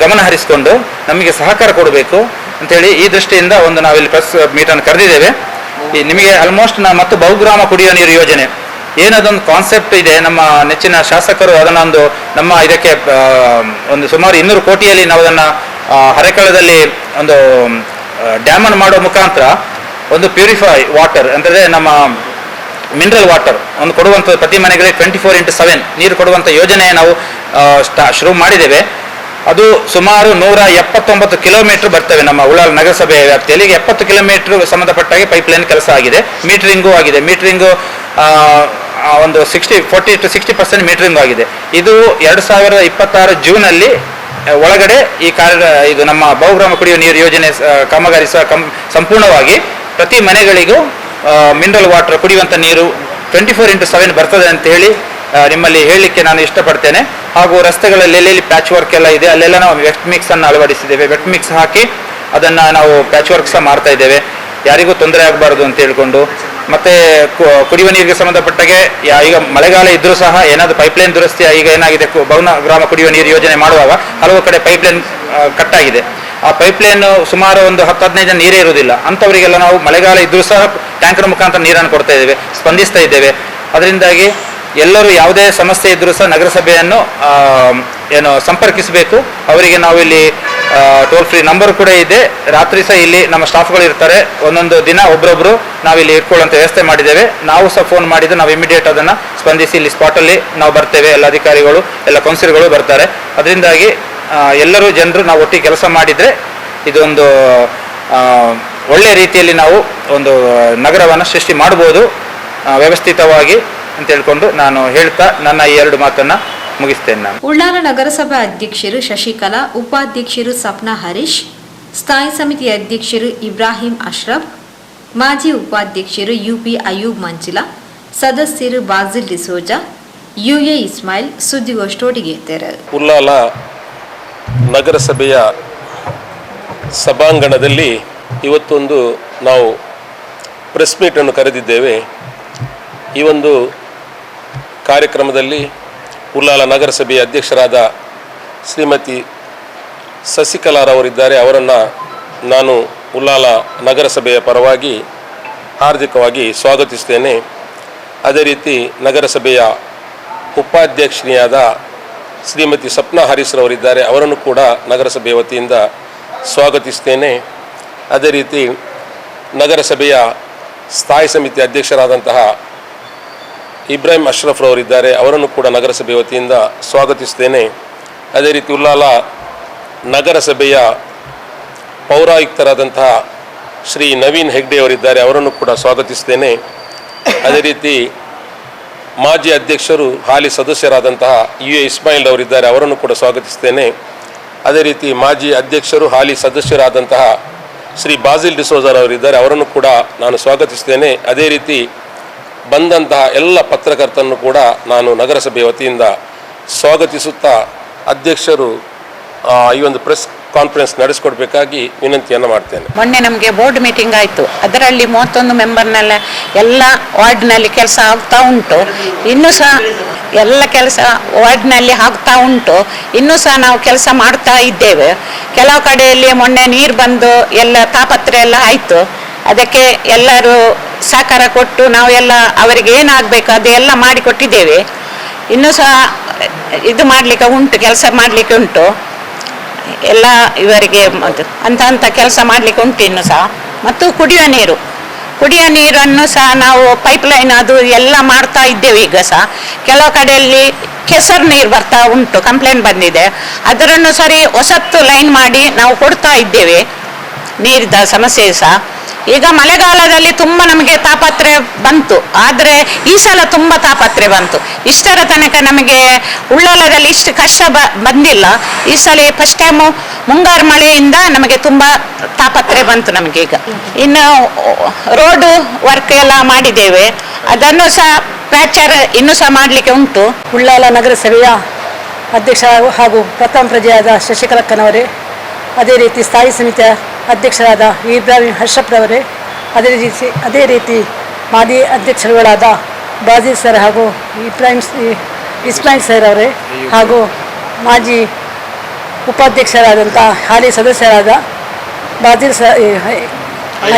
ಗಮನ ಹರಿಸಿಕೊಂಡು ನಮಗೆ ಸಹಕಾರ ಕೊಡಬೇಕು ಅಂತೇಳಿ ಈ ದೃಷ್ಟಿಯಿಂದ ಒಂದು ನಾವಿಲ್ಲಿ ಪ್ರೆಸ್ ಮೀಟನ್ನು ಕರೆದಿದ್ದೇವೆ. ನಿಮಗೆ ಆಲ್ಮೋಸ್ಟ್ ಮತ್ತು ಬಹುಗ್ರಾಮ ಕುಡಿಯುವ ನೀರು ಯೋಜನೆ ಏನದೊಂದು ಕಾನ್ಸೆಪ್ಟ್ ಇದೆ. ನಮ್ಮ ನೆಚ್ಚಿನ ಶಾಸಕರು ಅದನ್ನೊಂದು ನಮ್ಮ ಇದಕ್ಕೆ ಒಂದು ಸುಮಾರು 200 ಕೋಟಿಯಲ್ಲಿ ನಾವು ಅದನ್ನು ಹರೆಕಳದಲ್ಲಿ ಒಂದು ಡ್ಯಾಮನ್ನು ಮಾಡುವ ಮುಖಾಂತರ ಒಂದು ಪ್ಯೂರಿಫೈ ವಾಟರ್ ಅಂದರೆ ನಮ್ಮ ಮಿನರಲ್ ವಾಟರ್ ಒಂದು ಕೊಡುವಂಥ ಪ್ರತಿ ಮನೆಗಳಿಗೆ 24x7 ನೀರು ಕೊಡುವಂಥ ಯೋಜನೆ ನಾವು ಶುರು ಮಾಡಿದ್ದೇವೆ. ಅದು ಸುಮಾರು 179 ಕಿಲೋಮೀಟರ್ ಬರ್ತವೆ ನಮ್ಮ ಉಳ್ಳಾಲ ನಗರಸಭೆ ವ್ಯಾಪ್ತಿಯಲ್ಲಿ. 70 ಕಿಲೋಮೀಟರ್ ಸಂಬಂಧಪಟ್ಟಾಗಿ ಪೈಪ್ಲೈನ್ ಕೆಲಸ ಆಗಿದೆ, ಮೀಟರಿಂಗು ಆಗಿದೆ. ಮೀಟರಿಂಗು ಒಂದು 40 to 60% ಮೀಟರಿಂಗ್ ಆಗಿದೆ. ಇದು 2026 ಜೂನಲ್ಲಿ ಒಳಗಡೆ ಈ ಇದು ನಮ್ಮ ಬಹುಗ್ರಾಮ ಕುಡಿಯುವ ನೀರು ಯೋಜನೆ ಕಾಮಗಾರಿ ಸಂಪೂರ್ಣವಾಗಿ ಪ್ರತಿ ಮನೆಗಳಿಗೂ ಮಿನರಲ್ ವಾಟರ್ ಕುಡಿಯುವಂಥ ನೀರು 24x7 ಬರ್ತದೆ ಅಂತ ಹೇಳಿ ನಿಮ್ಮಲ್ಲಿ ಹೇಳಲಿಕ್ಕೆ ನಾನು ಇಷ್ಟಪಡ್ತೇನೆ. ಹಾಗೂ ರಸ್ತೆಗಳಲ್ಲಿ ಎಲ್ಲೆಲ್ಲಿ ಪ್ಯಾಚ್ ವರ್ಕ್ ಎಲ್ಲ ಇದೆ ಅಲ್ಲೆಲ್ಲ ನಾವು ವೆಟ್ ಮಿಕ್ಸ್ ಅನ್ನು ಅಳವಡಿಸಿದ್ದೇವೆ. ವೆಟ್ ಮಿಕ್ಸ್ ಹಾಕಿ ಅದನ್ನು ನಾವು ಪ್ಯಾಚ್ ವರ್ಕ್ ಸಹ ಮಾಡ್ತಾ ಇದ್ದೇವೆ, ಯಾರಿಗೂ ತೊಂದರೆ ಆಗಬಾರ್ದು ಅಂತ ಹೇಳ್ಕೊಂಡು. ಮತ್ತೆ ಕುಡಿಯುವ ನೀರಿಗೆ ಸಂಬಂಧಪಟ್ಟಾಗೆ ಈಗ ಮಳೆಗಾಲ ಇದ್ರೂ ಸಹ ಏನಾದರೂ ಪೈಪ್ಲೈನ್ ದುರಸ್ತಿ ಈಗ ಏನಾಗಿದೆ, ಬಹುಗ್ರಾಮ ಕುಡಿಯುವ ನೀರು ಯೋಜನೆ ಮಾಡುವಾಗ ಹಲವು ಕಡೆ ಪೈಪ್ಲೈನ್ ಕಟ್ಟಾಗಿದೆ. ಆ ಪೈಪ್ಲೈನ್ ಸುಮಾರು ಒಂದು 10-15 ಜನ ನೀರೇ ಇರುವುದಿಲ್ಲ. ಅಂಥವರಿಗೆಲ್ಲ ನಾವು ಮಳೆಗಾಲ ಇದ್ರೂ ಸಹ ಟ್ಯಾಂಕರ್ ಮುಖಾಂತರ ನೀರನ್ನು ಕೊಡ್ತಾ ಇದ್ದೇವೆ, ಸ್ಪಂದಿಸ್ತಾ ಇದ್ದೇವೆ. ಅದರಿಂದಾಗಿ ಎಲ್ಲರೂ ಯಾವುದೇ ಸಮಸ್ಯೆ ಇದ್ದರೂ ಸಹ ನಗರಸಭೆಯನ್ನು ಸಂಪರ್ಕಿಸಬೇಕು. ಅವರಿಗೆ ನಾವಿಲ್ಲಿ ಟೋಲ್ ಫ್ರೀ ನಂಬರ್ ಕೂಡ ಇದೆ. ರಾತ್ರಿ ಸಹ ಇಲ್ಲಿ ನಮ್ಮ ಸ್ಟಾಫ್ಗಳು ಇರ್ತಾರೆ. ಒಂದೊಂದು ದಿನ ಒಬ್ಬರೊಬ್ಬರು ನಾವಿಲ್ಲಿ ಇಟ್ಕೊಳ್ಳುವಂಥ ವ್ಯವಸ್ಥೆ ಮಾಡಿದ್ದೇವೆ. ನಾವು ಸಹ ಫೋನ್ ಮಾಡಿದ್ದು ನಾವು ಇಮಿಡಿಯೇಟ್ ಅದನ್ನು ಸ್ಪಂದಿಸಿ ಇಲ್ಲಿ ಸ್ಪಾಟಲ್ಲಿ ನಾವು ಬರ್ತೇವೆ. ಎಲ್ಲ ಅಧಿಕಾರಿಗಳು ಎಲ್ಲ ಕೌನ್ಸಿಲರ್ಗಳು ಬರ್ತಾರೆ. ಅದರಿಂದಾಗಿ ಎಲ್ಲರೂ ಜನರು ನಾವು ಒಟ್ಟಿಗೆ ಕೆಲಸ ಮಾಡಿದರೆ ಇದೊಂದು ಒಳ್ಳೆಯ ರೀತಿಯಲ್ಲಿ ನಾವು ಒಂದು ನಗರವನ್ನು ಸೃಷ್ಟಿ ಮಾಡ್ಬೋದು ವ್ಯವಸ್ಥಿತವಾಗಿ ಅಂತ ಹೇಳ್ಕೊಂಡು ನಾನು ಹೇಳ್ತಾ ನನ್ನ ಈ 2 ಮಾತನ್ನು ಮುಗಿಸ್ತೇನೆ. ನಾನು ಉಳ್ಳಾಲ ನಗರಸಭಾ ಅಧ್ಯಕ್ಷರು ಶಶಿಕಲಾ, ಉಪಾಧ್ಯಕ್ಷರು ಸಪ್ನಾ ಹರೀಶ್, ಸ್ಥಾಯಿ ಸಮಿತಿ ಅಧ್ಯಕ್ಷರು ಇಬ್ರಾಹಿಂ ಅಶ್ರಫ್, ಮಾಜಿ ಉಪಾಧ್ಯಕ್ಷರು UP ಅಯೂಬ್ ಮಂಜಿಲಾ, ಸದಸ್ಯರು ಬಾಜಿಲ್ ಡಿಸೋಜಾ, UA ಇಸ್ಮಾಯಿಲ್ ಸುದ್ದಿಗೋಷ್ಠಿಗೆ ಇದ್ದಾರೆ. ಉಳ್ಳಾಲ ನಗರಸಭೆಯ ಸಭಾಂಗಣದಲ್ಲಿ ಇವತ್ತೊಂದು ನಾವು ಪ್ರೆಸ್ ಮೀಟನ್ನು ಕರೆದಿದ್ದೇವೆ. ಈ ಒಂದು ಕಾರ್ಯಕ್ರಮದಲ್ಲಿ ಉಳ್ಳಾಲ ನಗರಸಭೆಯ ಅಧ್ಯಕ್ಷರಾದ ಶ್ರೀಮತಿ ಶಶಿಕಲಾರವರಿದ್ದಾರೆ. ಅವರನ್ನು ನಾನು ಉಳ್ಳಾಲ ನಗರಸಭೆಯ ಪರವಾಗಿ ಹಾರ್ದಿಕವಾಗಿ ಸ್ವಾಗತಿಸ್ತೇನೆ. ಅದೇ ರೀತಿ ನಗರಸಭೆಯ ಉಪಾಧ್ಯಕ್ಷನಿಯಾದ ಶ್ರೀಮತಿ ಸಪ್ನಾ ಹರೀಶ್ರವರಿದ್ದಾರೆ. ಅವರನ್ನು ಕೂಡ ನಗರಸಭೆಯ ವತಿಯಿಂದ ಸ್ವಾಗತಿಸ್ತೇನೆ. ಅದೇ ರೀತಿ ನಗರಸಭೆಯ ಸ್ಥಾಯಿ ಸಮಿತಿ ಅಧ್ಯಕ್ಷರಾದಂತಹ ಇಬ್ರಾಹಿಂ ಅಶ್ರಫ್ರವರಿದ್ದಾರೆ. ಅವರನ್ನು ಕೂಡ ನಗರಸಭೆಯ ವತಿಯಿಂದ ಸ್ವಾಗತಿಸ್ತೇನೆ. ಅದೇ ರೀತಿ ಉಳ್ಳಾಲ ನಗರಸಭೆಯ ಪೌರಾಯುಕ್ತರಾದಂತಹ ಶ್ರೀ ನವೀನ್ ಹೆಗ್ಡೆ ಅವರಿದ್ದಾರೆ. ಅವರನ್ನು ಕೂಡ ಸ್ವಾಗತಿಸ್ತೇನೆ. ಅದೇ ರೀತಿ ಮಾಜಿ ಅಧ್ಯಕ್ಷರು ಹಾಲಿ ಸದಸ್ಯರಾದಂತಹ UA ಇಸ್ಮಾಯಿಲ್ ಅವರಿದ್ದಾರೆ. ಅವರನ್ನು ಕೂಡ ಸ್ವಾಗತಿಸ್ತೇನೆ. ಅದೇ ರೀತಿ ಮಾಜಿ ಅಧ್ಯಕ್ಷರು ಹಾಲಿ ಸದಸ್ಯರಾದಂತಹ ಶ್ರೀ ಬಾಜಿಲ್ ಡಿಸೋಜರ್ ಅವರಿದ್ದಾರೆ. ಅವರನ್ನು ಕೂಡ ನಾನು ಸ್ವಾಗತಿಸ್ತೇನೆ. ಅದೇ ರೀತಿ ಬಂದಂತಹ ಎಲ್ಲ ಪತ್ರಕರ್ತರನ್ನು ಕೂಡ ನಾನು ನಗರಸಭೆಯ ವತಿಯಿಂದ ಸ್ವಾಗತಿಸುತ್ತಾ ಅಧ್ಯಕ್ಷರು ಈ ಒಂದು ಪ್ರೆಸ್ ಕಾನ್ಫರೆನ್ಸ್ ನಡೆಸಿಕೊಡ್ಬೇಕಾಗಿ ವಿನಂತಿಯನ್ನು ಮಾಡ್ತೇನೆ. ಮೊನ್ನೆ ನಮಗೆ ಬೋರ್ಡ್ ಮೀಟಿಂಗ್ ಆಯಿತು. ಅದರಲ್ಲಿ 31 ಮೆಂಬರ್ನೆಲ್ಲ ಎಲ್ಲ ವಾರ್ಡ್ನಲ್ಲಿ ಕೆಲಸ ಆಗ್ತಾ ಉಂಟು. ಇನ್ನೂ ಸಹ ಎಲ್ಲ ಕೆಲಸ ವಾರ್ಡ್ನಲ್ಲಿ ಆಗ್ತಾ ಉಂಟು. ಇನ್ನೂ ಸಹ ನಾವು ಕೆಲಸ ಮಾಡ್ತಾ ಇದ್ದೇವೆ. ಕೆಲವು ಕಡೆಯಲ್ಲಿ ಮೊನ್ನೆ ನೀರು ಬಂದು ಎಲ್ಲ ತಾಪತ್ರೆ ಎಲ್ಲ ಆಯಿತು. ಅದಕ್ಕೆ ಎಲ್ಲರೂ ಸಹಕಾರ ಕೊಟ್ಟು ನಾವೆಲ್ಲ ಅವರಿಗೆ ಏನಾಗಬೇಕು ಅದೆಲ್ಲ ಮಾಡಿಕೊಟ್ಟಿದ್ದೇವೆ. ಇನ್ನೂ ಸಹ ಇದು ಮಾಡಲಿಕ್ಕೆ ಉಂಟು, ಕೆಲಸ ಮಾಡಲಿಕ್ಕೆ ಉಂಟು. ಎಲ್ಲ ಇವರಿಗೆ ಅಂತ ಕೆಲಸ ಮಾಡಲಿಕ್ಕೆ ಉಂಟು ಇನ್ನು ಸಹ. ಮತ್ತು ಕುಡಿಯುವ ನೀರನ್ನು ಸಹ ನಾವು ಪೈಪ್ಲೈನ್ ಅದು ಎಲ್ಲ ಮಾಡ್ತಾ ಇದ್ದೇವೆ. ಈಗ ಸಹ ಕೆಲವು ಕಡೆಯಲ್ಲಿ ಕೆಸರು ನೀರು ಬರ್ತಾ ಉಂಟು, ಕಂಪ್ಲೇಂಟ್ ಬಂದಿದೆ. ಅದರನ್ನು ಸರಿ ಹೊಸತ್ತು ಲೈನ್ ಮಾಡಿ ನಾವು ಕೊಡ್ತಾ ಇದ್ದೇವೆ. ನೀರಿದ ಸಮಸ್ಯೆ ಸಹ ಈಗ ಮಳೆಗಾಲದಲ್ಲಿ ತುಂಬ ನಮಗೆ ತಾಪತ್ರೆ ಬಂತು, ಆದರೆ ಈ ಸಲ ತುಂಬ ತಾಪತ್ರೆ ಬಂತು. ಇಷ್ಟರ ತನಕ ನಮಗೆ ಉಳ್ಳಾಲದಲ್ಲಿ ಇಷ್ಟು ಕಷ್ಟ ಬಂದಿಲ್ಲ. ಈ ಸಲ ಫಸ್ಟ್ ಟೈಮು ಮುಂಗಾರು ಮಳೆಯಿಂದ ನಮಗೆ ತುಂಬ ತಾಪತ್ರೆ ಬಂತು ನಮಗೆ. ಈಗ ಇನ್ನು ರೋಡು ವರ್ಕ್ ಎಲ್ಲ ಮಾಡಿದ್ದೇವೆ, ಅದನ್ನು ಸಹ ಪ್ಯಾಚರ್ ಇನ್ನೂ ಸಹ ಮಾಡಲಿಕ್ಕೆ ಉಂಟು. ಉಳ್ಳಾಲ ನಗರಸಭೆಯ ಅಧ್ಯಕ್ಷ ಹಾಗೂ ಪ್ರಥಮ ಪ್ರಜೆಯಾದ ಶಶಿಕಲಕ್ಕನವರೇ, ಅದೇ ರೀತಿ ಸ್ಥಾಯಿ ಸಮಿತಿಯ ಅಧ್ಯಕ್ಷರಾದ ಇಬ್ರಾಹಿಂ ಹರ್ಷಪ್ರವರೇ, ಅದೇ ರೀತಿ ಮಾಜಿ ಅಧ್ಯಕ್ಷರುಗಳಾದ ಬಾಜಿರ್ ಸರ್ ಹಾಗೂ ಇಸ್ಮಾಯಿಲ್ ಸರ್ ಅವರೇ, ಹಾಗೂ ಮಾಜಿ ಉಪಾಧ್ಯಕ್ಷರಾದಂಥ ಹಾಲಿ ಸದಸ್ಯರಾದ ಬಾಜಿರ್ ಸರ್,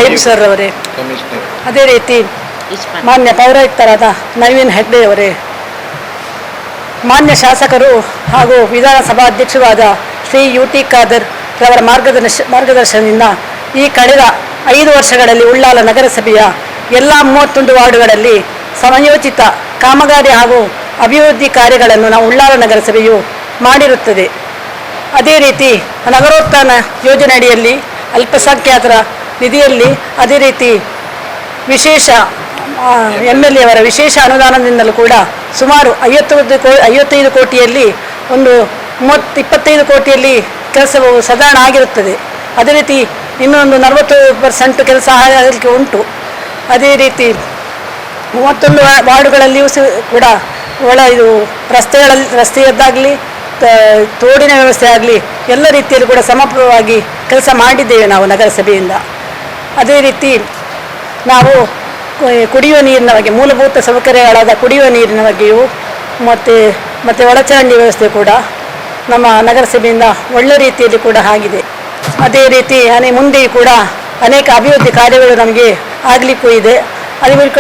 ಐಬ್ ಸರ್ ಅವರೇ, ಅದೇ ರೀತಿ ಮಾನ್ಯ ಪೌರಾಯುಕ್ತರಾದ ನವೀನ್ ಹೆಗ್ಡೆ ಅವರೇ, ಮಾನ್ಯ ಶಾಸಕರು ಹಾಗೂ ವಿಧಾನಸಭಾ ಅಧ್ಯಕ್ಷರಾದ ಶ್ರೀ ಯುಟಿ ಖಾದರ್ ರವರ ಮಾರ್ಗದರ್ಶನದಿಂದ ಈ ಕಳೆದ 5 ವರ್ಷಗಳಲ್ಲಿ ಉಳ್ಳಾಲ ನಗರಸಭೆಯ ಎಲ್ಲ 31 ವಾರ್ಡುಗಳಲ್ಲಿ ಸಮಯೋಚಿತ ಕಾಮಗಾರಿ ಹಾಗೂ ಅಭಿವೃದ್ಧಿ ಕಾರ್ಯಗಳನ್ನು ನಾವು ಉಳ್ಳಾಲ ನಗರಸಭೆಯು ಮಾಡಿರುತ್ತದೆ. ಅದೇ ರೀತಿ ನಗರೋತ್ಥಾನ ಯೋಜನೆಯಡಿಯಲ್ಲಿ ಅಲ್ಪಸಂಖ್ಯಾತರ ನಿಧಿಯಲ್ಲಿ ಅದೇ ರೀತಿ ವಿಶೇಷ MLA ಅವರ ವಿಶೇಷ ಅನುದಾನದಿಂದಲೂ ಕೂಡ ಸುಮಾರು 55 ಕೋಟಿಯಲ್ಲಿ ಒಂದು 25 ಕೋಟಿಯಲ್ಲಿ ಕೆಲಸವು ಸಾಧಾರಣ ಆಗಿರುತ್ತದೆ. ಅದೇ ರೀತಿ ಇನ್ನೊಂದು 40% ಕೆಲಸ ಆಗಲಿಕ್ಕೆ ಉಂಟು. ಅದೇ ರೀತಿ 31 ವಾರ್ಡುಗಳಲ್ಲಿಯೂ ಕೂಡ ಇದು ರಸ್ತೆಯದ್ದಾಗಲಿ ತೋಡಿನ ವ್ಯವಸ್ಥೆ ಆಗಲಿ ಎಲ್ಲ ರೀತಿಯಲ್ಲಿ ಕೂಡ ಸಮರ್ಪಕವಾಗಿ ಕೆಲಸ ಮಾಡಿದ್ದೇವೆ ನಾವು ನಗರಸಭೆಯಿಂದ. ಅದೇ ರೀತಿ ನಾವು ಕುಡಿಯುವ ನೀರಿನ ಬಗ್ಗೆ, ಮೂಲಭೂತ ಸೌಕರ್ಯಗಳಾದ ಕುಡಿಯುವ ನೀರಿನ ಬಗ್ಗೆಯೂ ಮತ್ತು ಒಳಚರಂಡಿ ವ್ಯವಸ್ಥೆ ಕೂಡ ನಮ್ಮ ನಗರಸಭೆಯಿಂದ ಒಳ್ಳೆ ರೀತಿಯಲ್ಲಿ ಕೂಡ ಆಗಿದೆ. ಅದೇ ರೀತಿ ಮುಂದೆಯೂ ಕೂಡ ಅನೇಕ ಅಭಿವೃದ್ಧಿ ಕಾರ್ಯಗಳು ನಮಗೆ ಆಗಲಿಕ್ಕೂ ಇದೆ. ಅಭಿವೃದ್ಧಿ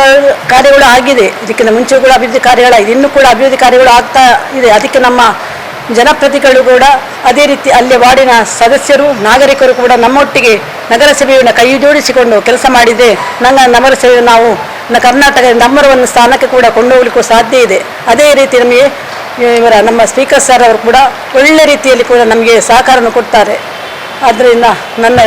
ಕಾರ್ಯಗಳು ಆಗಿದೆ, ಇದಕ್ಕಿಂತ ಮುಂಚೆ ಕೂಡ ಅಭಿವೃದ್ಧಿ ಕಾರ್ಯಗಳಾಗಿದೆ, ಇನ್ನೂ ಕೂಡ ಅಭಿವೃದ್ಧಿ ಕಾರ್ಯಗಳು ಆಗ್ತಾ ಇದೆ. ಅದಕ್ಕೆ ನಮ್ಮ ಜನಪ್ರತಿನಿಧಿಗಳು ಕೂಡ ಅದೇ ರೀತಿ ಅಲ್ಲಿ ವಾರ್ಡಿನ ಸದಸ್ಯರು ನಾಗರಿಕರು ಕೂಡ ನಮ್ಮೊಟ್ಟಿಗೆ ನಗರಸಭೆಯನ್ನು ಕೈ ಜೋಡಿಸಿಕೊಂಡು ಕೆಲಸ ಮಾಡಿದರೆ ನಗರಸಭೆಯು ನಾವು ಕರ್ನಾಟಕದ ನಂಬರ್ 1 ಸ್ಥಾನಕ್ಕೆ ಕೂಡ ಕೊಂಡೋಗ್ಲಿಕ್ಕೂ ಸಾಧ್ಯ ಇದೆ. ಅದೇ ರೀತಿ ನಮಗೆ ನಮ್ಮ ಸ್ಪೀಕರ್ ಸರ್ ಅವರು ಕೂಡ ಒಳ್ಳೆ ರೀತಿಯಲ್ಲಿ ಕೂಡ ನಮಗೆ ಸಹಕಾರವನ್ನು ಕೊಡ್ತಾರೆ. ಆದ್ದರಿಂದ ನನ್ನ